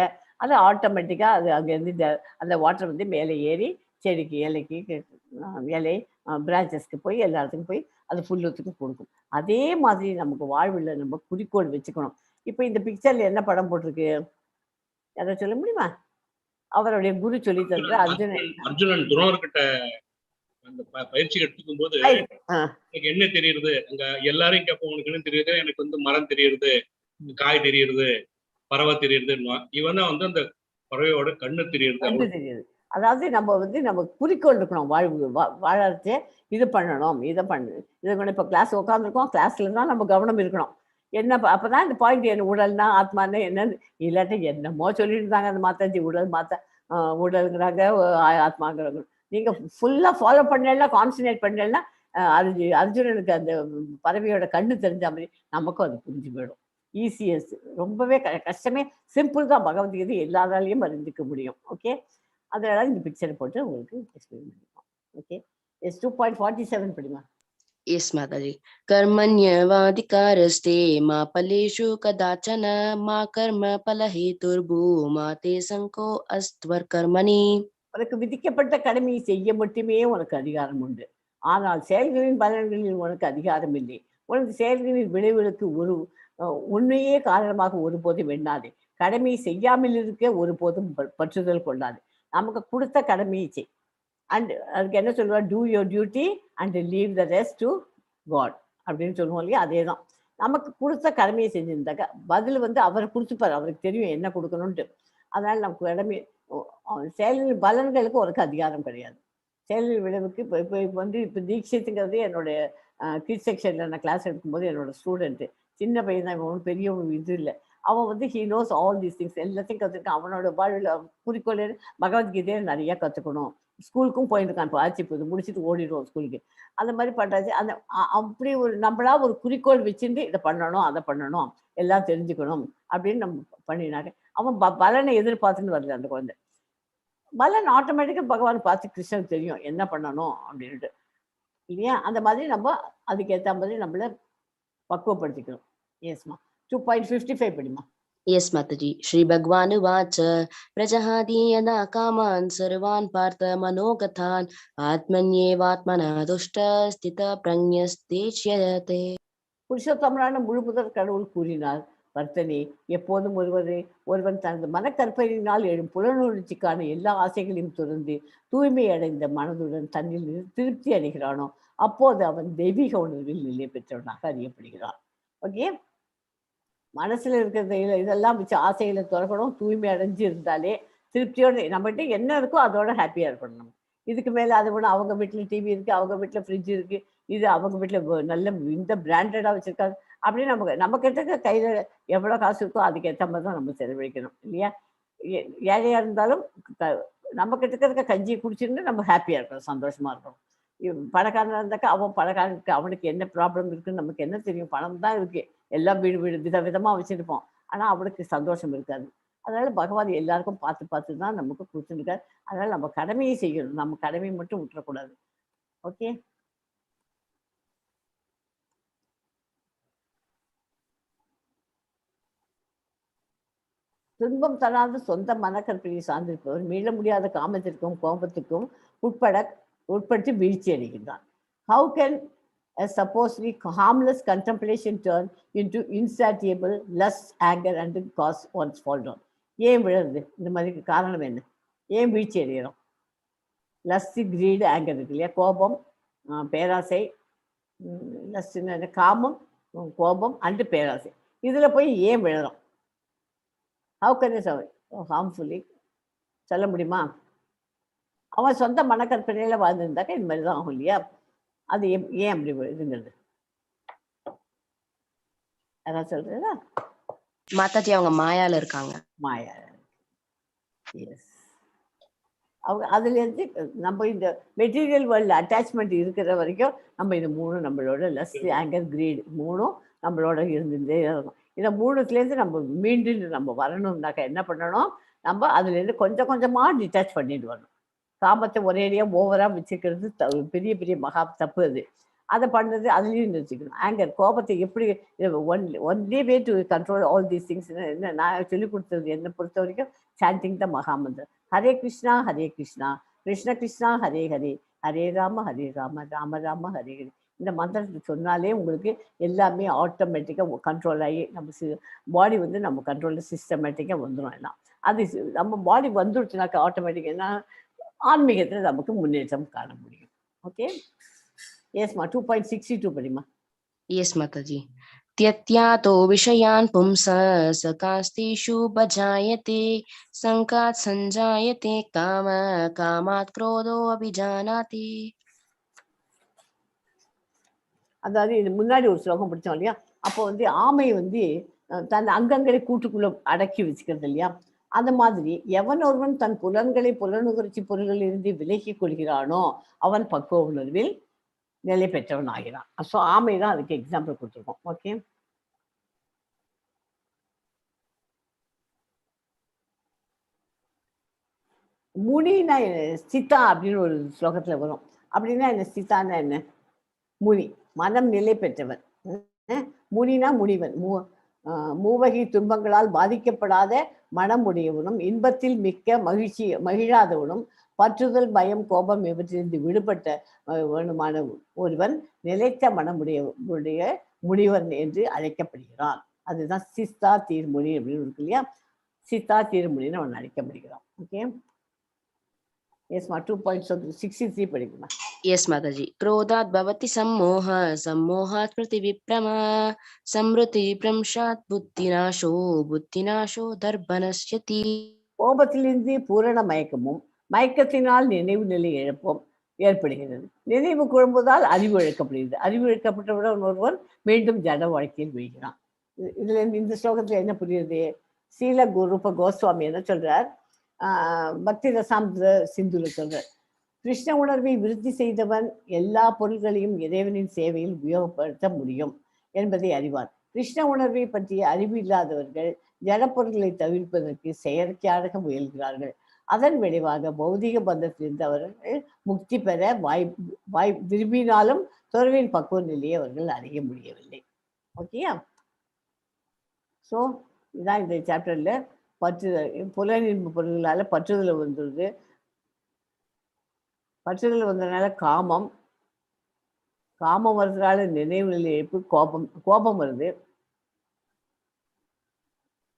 அது ஆட்டோமேட்டிக்காக அது அங்கேருந்து அந்த வாட்டர் மேலே ஏறி செடிக்கு, இலை பிரான்ச்சஸ்க்கு போய் எல்லா இடத்துக்கும் போய் அது புல்லுத்துக்கும் கொடுக்கும். அதே மாதிரி நமக்கு வாழ்வில் நம்ம குறிக்கோள் வச்சுக்கணும். இப்போ இந்த பிக்சரில் என்ன படம் போட்டிருக்கு, அதை சொல்ல முடியுமா? அவருடைய குரு சொல்லி தந்த அர்ஜுனன் துரோணர்கிட்ட அந்த பயிற்சி எடுத்துக்கும் போது எனக்கு என்ன தெரியுது, அங்க எல்லாரும் கேட்போம் உனக்கு என்ன தெரியுது, எனக்கு மரம் தெரியுது, காய் தெரியுது, பறவை தெரியுது. இவன் தான் அந்த பறவையோட கண்ணு தெரியுது. அதாவது நம்ம குறிக்கோள் இருக்கணும். வாழறதே இது பண்ணணும், இதை இப்போ கிளாஸ் உட்காந்துருக்கோம், கிளாஸ்ல தான் நம்ம கவனம் இருக்கணும். என்ன அப்பதான் இந்த பாயிண்ட் என்ன, உடல்னா ஆத்மான்னு என்னன்னு இல்லாட்டி என்னமோ சொல்லிட்டு இருந்தாங்க அந்த மாதாஜி. உடல்ங்கிறாங்க, ஆத்மாங்கிறாங்க. நீங்க ஃபுல்லா ஃபாலோ பண்ணலாம், கான்சன்ட்ரேட் பண்ணலன்னா அர்ஜுனனுக்கு அந்த பறவையோட கண்ணு தெரிஞ்ச மாதிரி நமக்கும் அது புரிஞ்சு போயிடும். ஈஸியஸ்ட், ரொம்பவே கஷ்டமே, சிம்பிள் தான். பகவத்கீதை எல்லாராலையும் அறிஞ்சிக்க முடியும். ஓகே, அதனால இந்த பிக்சர் போட்டு உங்களுக்கு எக்ஸ்பிளைன் பண்ணிப்போம். ஓகே, எஸ் 2.47 படிமா. Yes, Mataji. Karmanyavadhikarasте ma phaleshu kadachana ma karma palaheturbu ma te sanko astvar karmani. உனக்கு விதிக்கப்பட்ட கடமையை செய்ய மட்டுமே உனக்கு அதிகாரம் உண்டு. ஆனால் செயல்களின் பலன்களில் உனக்கு அதிகாரம் இல்லை. உனது செயல்களின் விளைவுகளுக்கு உண்மையே காரணமாக ஒருபோதும் எண்ணாதே. கடமையை செய்யாமல் இருக்க ஒருபோதும் பற்றுதல் கொள்ளாது. நமக்கு கொடுத்த கடமையை செய். அண்ட் அதுக்கு என்ன சொல்லுவா, do your duty and leave the rest to God அப்படின்னு சொல்லுவோம் இல்லையா? அதே தான். நமக்கு கொடுத்த கடமையை செஞ்சிருந்தாக்க பதில் அவர் கொடுத்துப்பார். அவருக்கு தெரியும் என்ன கொடுக்கணும்ட்டு. அதனால நமக்கு கடமை, செயலின் பலன்களுக்கு உனக்கு அதிகாரம் கிடையாது. செயலின் விளைவுக்கு இப்போ தீட்சித்துங்கிறது என்னுடைய கிட்ஸ் செக்ஷனில் நான் கிளாஸ் எடுக்கும்போது என்னோட ஸ்டூடெண்ட்டு சின்ன பையன் தான், இவன் பெரிய இது இல்லை. அவன் he knows all these things, எல்லாத்தையும் கற்றுருக்கான். அவனோட வாழ்வில் குறிக்கோள் பகவத்கீதையை நிறையா கற்றுக்கணும். ஸ்கூலுக்கும் போயிருக்கான். இப்போ ஆச்சு, இப்போ முடிச்சுட்டு ஓடிடுவோம் ஸ்கூலுக்கு. அந்த மாதிரி பண்ணுறாச்சு. அப்படி நம்மளா ஒரு குறிக்கோள் வச்சுட்டு இதை பண்ணணும், அதை பண்ணணும், எல்லாம் தெரிஞ்சுக்கணும் அப்படின்னு நம்ம பண்ணினாக்க அவன் பலனை எதிர்பார்த்துன்னு வருது அந்த குழந்தை. பலன் ஆட்டோமேட்டிக்காக பகவான் பார்த்து கிருஷ்ணனுக்கு தெரியும் என்ன பண்ணணும் அப்படின்ட்டு இல்லையா? அந்த மாதிரி நம்ம அதுக்கேற்ற மாதிரி நம்மளை பக்குவப்படுத்திக்கணும். எஸ்மா 2.55 படிமா. Yes, Mataji. Shri Bhagwan Uvacha Prajahadi yada kaman sarvan partha manogathan atmanyevatmana dushta stita pranyastechyate. புருஷோத்தமரான முழுமுதற் கடவுள் கூறினார், பர்த்தனே, எப்போதும் ஒருவன் தனது மனக்கற்பனையினால் எழும் புலனுணர்ச்சிக்கான எல்லா ஆசைகளையும் துறந்து தூய்மை அடைந்த மனதுடன் தன்னில் திருப்தி அடைகிறானோ அப்போது அவன் தெய்வீக உணர்வில் நிலை பெற்றவனாக அறியப்படுகிறான். ஓகே, மனசுல இருக்கிறது இதெல்லாம் வச்சு ஆசைகளை துறக்கணும். தூய்மை அடைஞ்சு இருந்தாலே திருப்தியோட நம்மகிட்ட என்ன இருக்கோ அதோட ஹாப்பியா இருக்கணும். நம்ம இதுக்கு மேலே அது ஒன்று அவங்க வீட்டில் டிவி இருக்குது, அவங்க வீட்டில் ஃப்ரிட்ஜ் இருக்குது, இது அவங்க வீட்டில் நல்ல இந்த பிராண்டடாக வச்சுருக்காங்க அப்படின்னு நம்ம கிட்ட கையில் எவ்வளோ காசு இருக்கோ அதுக்கேற்ற மாதிரி தான் நம்ம செலவழிக்கணும் இல்லையா? ஏழையாக இருந்தாலும் நம்ம கிட்ட இருக்க கஞ்சியை குடிச்சிருந்து நம்ம ஹாப்பியாக இருக்கணும், சந்தோஷமாக இருக்கணும். பணக்காரனாக இருந்தாக்கா அவன் பணக்காரனுக்கு அவனுக்கு என்ன ப்ராப்ளம் இருக்குன்னு நமக்கு என்ன தெரியும்? பணம் தான் இருக்குது, எல்லாம் வீடு விதமாக வச்சுருப்போம், ஆனால் அவனுக்கு சந்தோஷம் இருக்காது. அதனால பகவான் எல்லாருக்கும் பார்த்து தான் நமக்கு கொடுத்துருக்காரு. அதனால நம்ம கடமையை செய்யணும், நம்ம கடமையை மட்டும் விட்டுறக்கூடாது. ஓகே, துன்பம் தராத சொந்த மனக்கற்பனையை சார்ந்திருப்பவர் மீள முடியாத காமத்திற்கும் கோபத்துக்கும் உட்பட்டு வீழ்ச்சி அடைகின்றான். How can a supposedly harmless contemplation turn into insatiable lust, anger and cause one's fall down? ஏன் விழுறது? இந்த மாதிரி காரணம் என்ன? ஏன் வீழ்ச்சி அடைகிறோம்? லஸ்ட், கிரீடு, ஆங்கர் இருக்கு இல்லையா? கோபம், பேராசை, லஸ்ட்னு காமம், கோபம் அண்டு பேராசை, இதில் போய் ஏன் விழுறோம்? How can you harmfully சொல்ல முடியுமா? அவன் சொந்த மனக்கற்பனையில் வாழ்ந்துருந்தாக்கா இது மாதிரி தான் ஆகும் இல்லையா? அது ஏன் அப்படி இதுங்கிறது அதான் சொல்றதா? மாதாஜி அவங்க மாயால இருக்காங்க. மாயா, எஸ். அவங்க அதுலேருந்து நம்ம இந்த மெட்டீரியல் வேர்ல்டில் அட்டாச்மெண்ட் இருக்கிற வரைக்கும் நம்ம இது மூணும் நம்மளோட லஸ்ட், ஆங்கர், கிரீடு மூணும் நம்மளோட இருந்துட்டே இருக்கும். இதை மூணுத்துலேருந்து நம்ம மீண்டும் நம்ம வரணும்னாக்கா என்ன பண்ணணும்? நம்ம அதுலேருந்து கொஞ்சம் கொஞ்சமாக டிட்டாச் பண்ணிட்டு வரணும். காமத்தை ஒரேடியாக ஓவராக வச்சுக்கிறது பெரிய பெரிய மகா தப்பு. அதை பண்ணுறது அதுலேயும் நிறுத்திக்கணும். ஆங்கர், கோபத்தை எப்படி only way to control all these things என்ன நான் சொல்லிக் கொடுத்தது என்னை பொறுத்த வரைக்கும் சாண்டிங் த மகாமந்திரம். ஹரே கிருஷ்ணா ஹரே கிருஷ்ணா கிருஷ்ண கிருஷ்ணா ஹரே ஹரே ஹரே ராம ராம ராம ஹரே ஹரே. இந்த மந்திரத்தை சொன்னாலே உங்களுக்கு எல்லாமே ஆட்டோமேட்டிக்காக கண்ட்ரோல் ஆகி நம்ம பாடி நம்ம கண்ட்ரோலில் சிஸ்டமேட்டிக்காக வந்துடும் எல்லாம். அது நம்ம பாடி வந்துடுச்சுனாக்கா ஆட்டோமேட்டிக்காக என்ன ஆன்மீகத்தில் நமக்கு முன்னேற்றம் காண முடியும். ஓகே, எஸ்மா 2.62 படிமா. எஸ் மாதாஜி. त्यत्यातो विषयान् पुंसः सकास्तेषु भजायते संकात् संजायते काम कामात् क्रोधो अभिजानाति. அதாவது இது முன்னாடி ஒரு ஸ்லோகம் படித்தோம் இல்லையா? அப்போ ஆமை தன் அங்கங்களை கூட்டுக்குள்ள அடக்கி வச்சுக்கிறது இல்லையா? அந்த மாதிரி எவன் ஒருவன் தன் புலன்களை புலனுகர்ச்சி பொருள்களிலிருந்து விலக்கி கொள்கிறானோ அவன் பக்குவ உணர்வில் நிலை பெற்றவன் ஆகிறான். ஸோ ஆமை தான் அதுக்கு எக்ஸாம்பிள் கொடுத்துருக்கோம். ஓகே, முனினா சித்தா அப்படின்னு ஒரு ஸ்லோகத்துல வரும். அப்படின்னா என்ன? சித்தான்னா என்ன? முனி, மனம் நிலை பெற்றவன். முனினா முனிவன், மூவகை துன்பங்களால் பாதிக்கப்படாத மனம் உடையவனும் இன்பத்தில் மிக்க மகிழாதவனும் பற்றுதல், பயம், கோபம் இவற்றிலிருந்து விடுபட்ட ஒருவன் நிலைத்த மனமுடைய முனிவன் என்று அழைக்கப்படுகிறான். அதுதான் சித்தா தீர்முனி அப்படின்னு இருக்கு இல்லையா? சித்தா தீர்முனின்னு அவன் அழைக்கப்படுகிறான். ஓகே, எஸ்மா 2.63 படிக்குமா? எஸ் மாதாஜி. क्रोधात् भवति सम्मोह सम्मोहात् प्रतिविप्रम समृति विभ्रंशात् बुद्धिनाशो बुद्धिनाशो दर्पणस्यति. கோபத்திலிருந்து பூரண மயக்கமும் மயக்கத்தினால் நினைவு நிலை இழப்பும் ஏற்படுகிறது. நினைவு குழம்புவதால் அறிவு இழக்கப்படுகிறது. அறிவு இழக்கப்பட்டவுடன் ஒருவன் மீண்டும் ஜட வாழ்க்கையில் வீழ்கிறான். இதுல இந்த ஸ்லோகத்துல என்ன புரியுது? சீல ரூப கோஸ்வாமி என்ன சொல்றார்? பக்தி ரசாம்த சிந்துல சொல்றார், கிருஷ்ண உணர்வை விருத்தி செய்தவன் எல்லா பொருள்களையும் இறைவனின் சேவையில் உபயோகப்படுத்த முடியும் என்பதை அறிவார். கிருஷ்ண உணர்வை பற்றிய அறிவு இல்லாதவர்கள் ஜடப்பொருட்களை தவிர்ப்பதற்கு செயற்கையாக முயல்கிறார்கள். அதன் விளைவாக பௌதிக பந்தத்திலிருந்து அவர்கள் முக்தி பெற விரும்பினாலும் துறவின் பக்குவ நிலையை அவர்கள் அடைய முடியவில்லை. ஓகேயா? ஸோ இதான் இந்த சாப்டர்ல புலனின்பு பொருள்களால பற்றுதல் வந்துடுது. பற்றுதல் வந்ததுனால காமம் வர்றதுனால நினைவு நிலை இழப்பு, கோபம் வருது.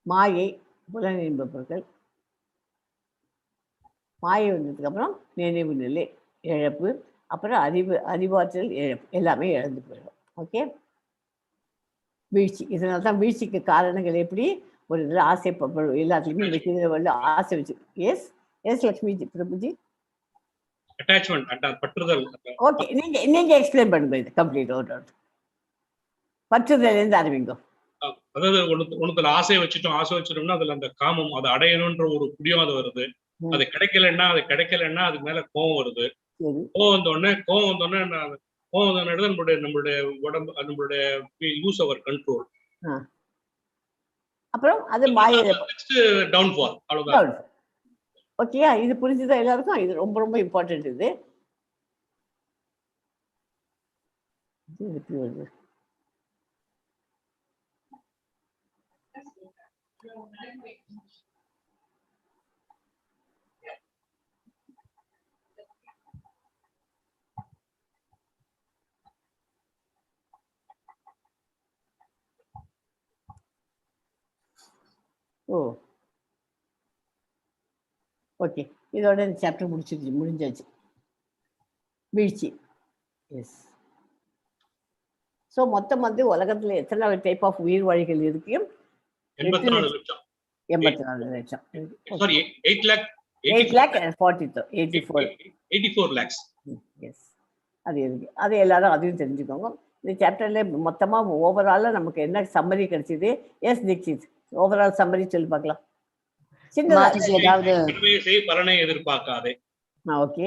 மாயை, புலனின்ப பொருட்கள், மாயை வந்ததுக்கு அப்புறம் நினைவு நிலை இழப்பு, அப்புறம் அறிவாற்றல் இழப்பு, எல்லாமே இழந்து போயிடும். ஓகே, வீழ்ச்சி. இதனால தான் வீழ்ச்சிக்கு காரணங்கள் எப்படி? ஒரு இதில் ஆசைப்படும், எல்லாத்துலேயுமே ஆசை வச்சு. எஸ் லக்ஷ்மிஜி பிரபுஜி. அட்டாச்மெண்ட் பற்றுதல். ஓகே, நீங்க எக்ஸ்பிளைன் பண்ணுங்க இது கம்ப்ளீட். பற்றுதல் இருந்து ஆரம்பிங்க. அதாவது ஒண்ணுத்துல ஆசையை வச்சுட்டோம்னா அதுல அந்த காமம் அதை அடையணும்ன்ற ஒரு புடிவாதம் வருது. அது கிடைக்கலன்னா அதுக்கு மேல கோவம் வருது. கோவம் வந்தோடனே நம்மளுடைய உடம்பு, நம்மளுடைய யூஸ் அவர் கண்ட்ரோல். அப்புறம் அது மாயை டவுன்ஃபால். அவ்வளவுதான். ஓகேயா? இது புரிஞ்சுதான் எல்லாருக்கும்? இது ரொம்ப ரொம்ப இம்பார்ட்டன்ட். இது வருது. ஓகே, இதோட இந்த சாப்டர் முடிஞ்சாச்சு. வீழ்ச்சி. எஸ். ஸோ மொத்தம் வந்து உலகத்துல எத்தனை டைப் ஆஃப் உயிர் வழிகள் இருக்கு? 84 லட்சம். 84 லட்சம். 84 lakhs. எஸ், அது இருக்கு. அது எல்லாரும் அதையும் தெரிஞ்சுக்கோங்க. இந்த சாப்டர்ல மொத்தமா ஓவராலா நமக்கு என்ன சம்மரி கிடைச்சது? எஸ் தீக்ஷித், ஓவரால் சம்மரி சொல்லி பார்க்கலாம். ஏதாவது பலனை எதிர்பார்க்காதே. Okay,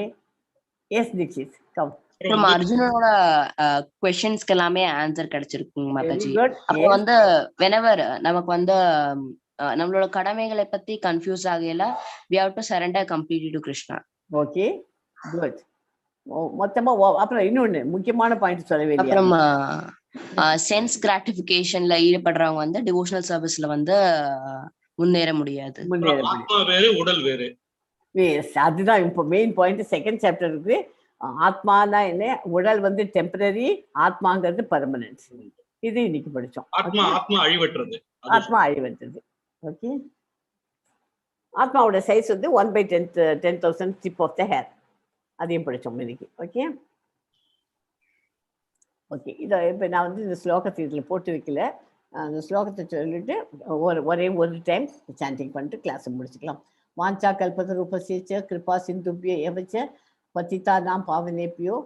yes Dikshit come. நம்ம அர்ஜுனோட क्वेश्चंसக்கு எல்லாமே ஆன்சர் கிடைச்சிருக்குங்க மாதாஜி. அப்போ வந்து whenever நமக்கு வந்து நம்மளோட கடமைகளை பத்தி கன்ஃபியூஸ் ஆகல, we have to surrender completely to Krishna. Okay, good. மொத்தமா அப்புறம் இன்னொன்னு முக்கியமான பாயிண்ட் சொல்லவே இல்லையா? அப்புறம் சென்ஸ் கிராட்டிஃபிகேஷன்ல ஈடுபடுறவங்க வந்து டிவோஷனல் சர்வீஸ்ல வந்து முன்னேற முடியாது. ஆத்மா வேறு, உடல் வேறு. எஸ், அதுதான் இப்போ மெயின் பாயிண்ட். செகண்ட் சாப்டர் இருக்கு. ஆத்மானா என்ன, உடல் வந்து டெம்பரரி, ஆத்மாங்கிறது பெர்மனன்ட். இது இன்னைக்கு படிச்சோம். ஆத்மா அழிவற்றது. ஓகே, ஆத்மாவோட சைஸ் வந்து 1/10,000 டிப் ஆஃப் த ஹேர். அதையும் படிச்சோம் இன்னைக்கு. ஓகே, இதை இப்போ நான் வந்து இந்த ஸ்லோகத்தை இதில் போட்டு வைக்கல. அந்த ஸ்லோகத்தை சொல்லிட்டு ஒரே ஒரு டைம் சாண்டிங் பண்ணிட்டு கிளாஸை முடிச்சுக்கலாம். வாஞ்சா கல்பத ரூபசேச்ச கிருபா சிந்துபிய ஏவச்ச பதிதானாம் பாவனேபியோ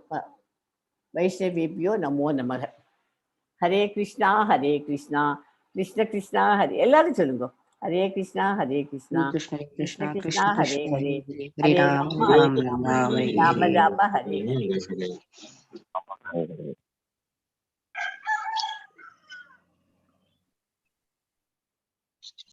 வைஷ்ணவேபியோ நமோ நமக. ஹரே கிருஷ்ணா கிருஷ்ண கிருஷ்ணா ஹரே. எல்லாரும் சொல்லுங்க. ஹரே கிருஷ்ணா கிருஷ்ண கிருஷ்ணா ஹரே ஹரே, ஹரே ராம ராம ஹரே.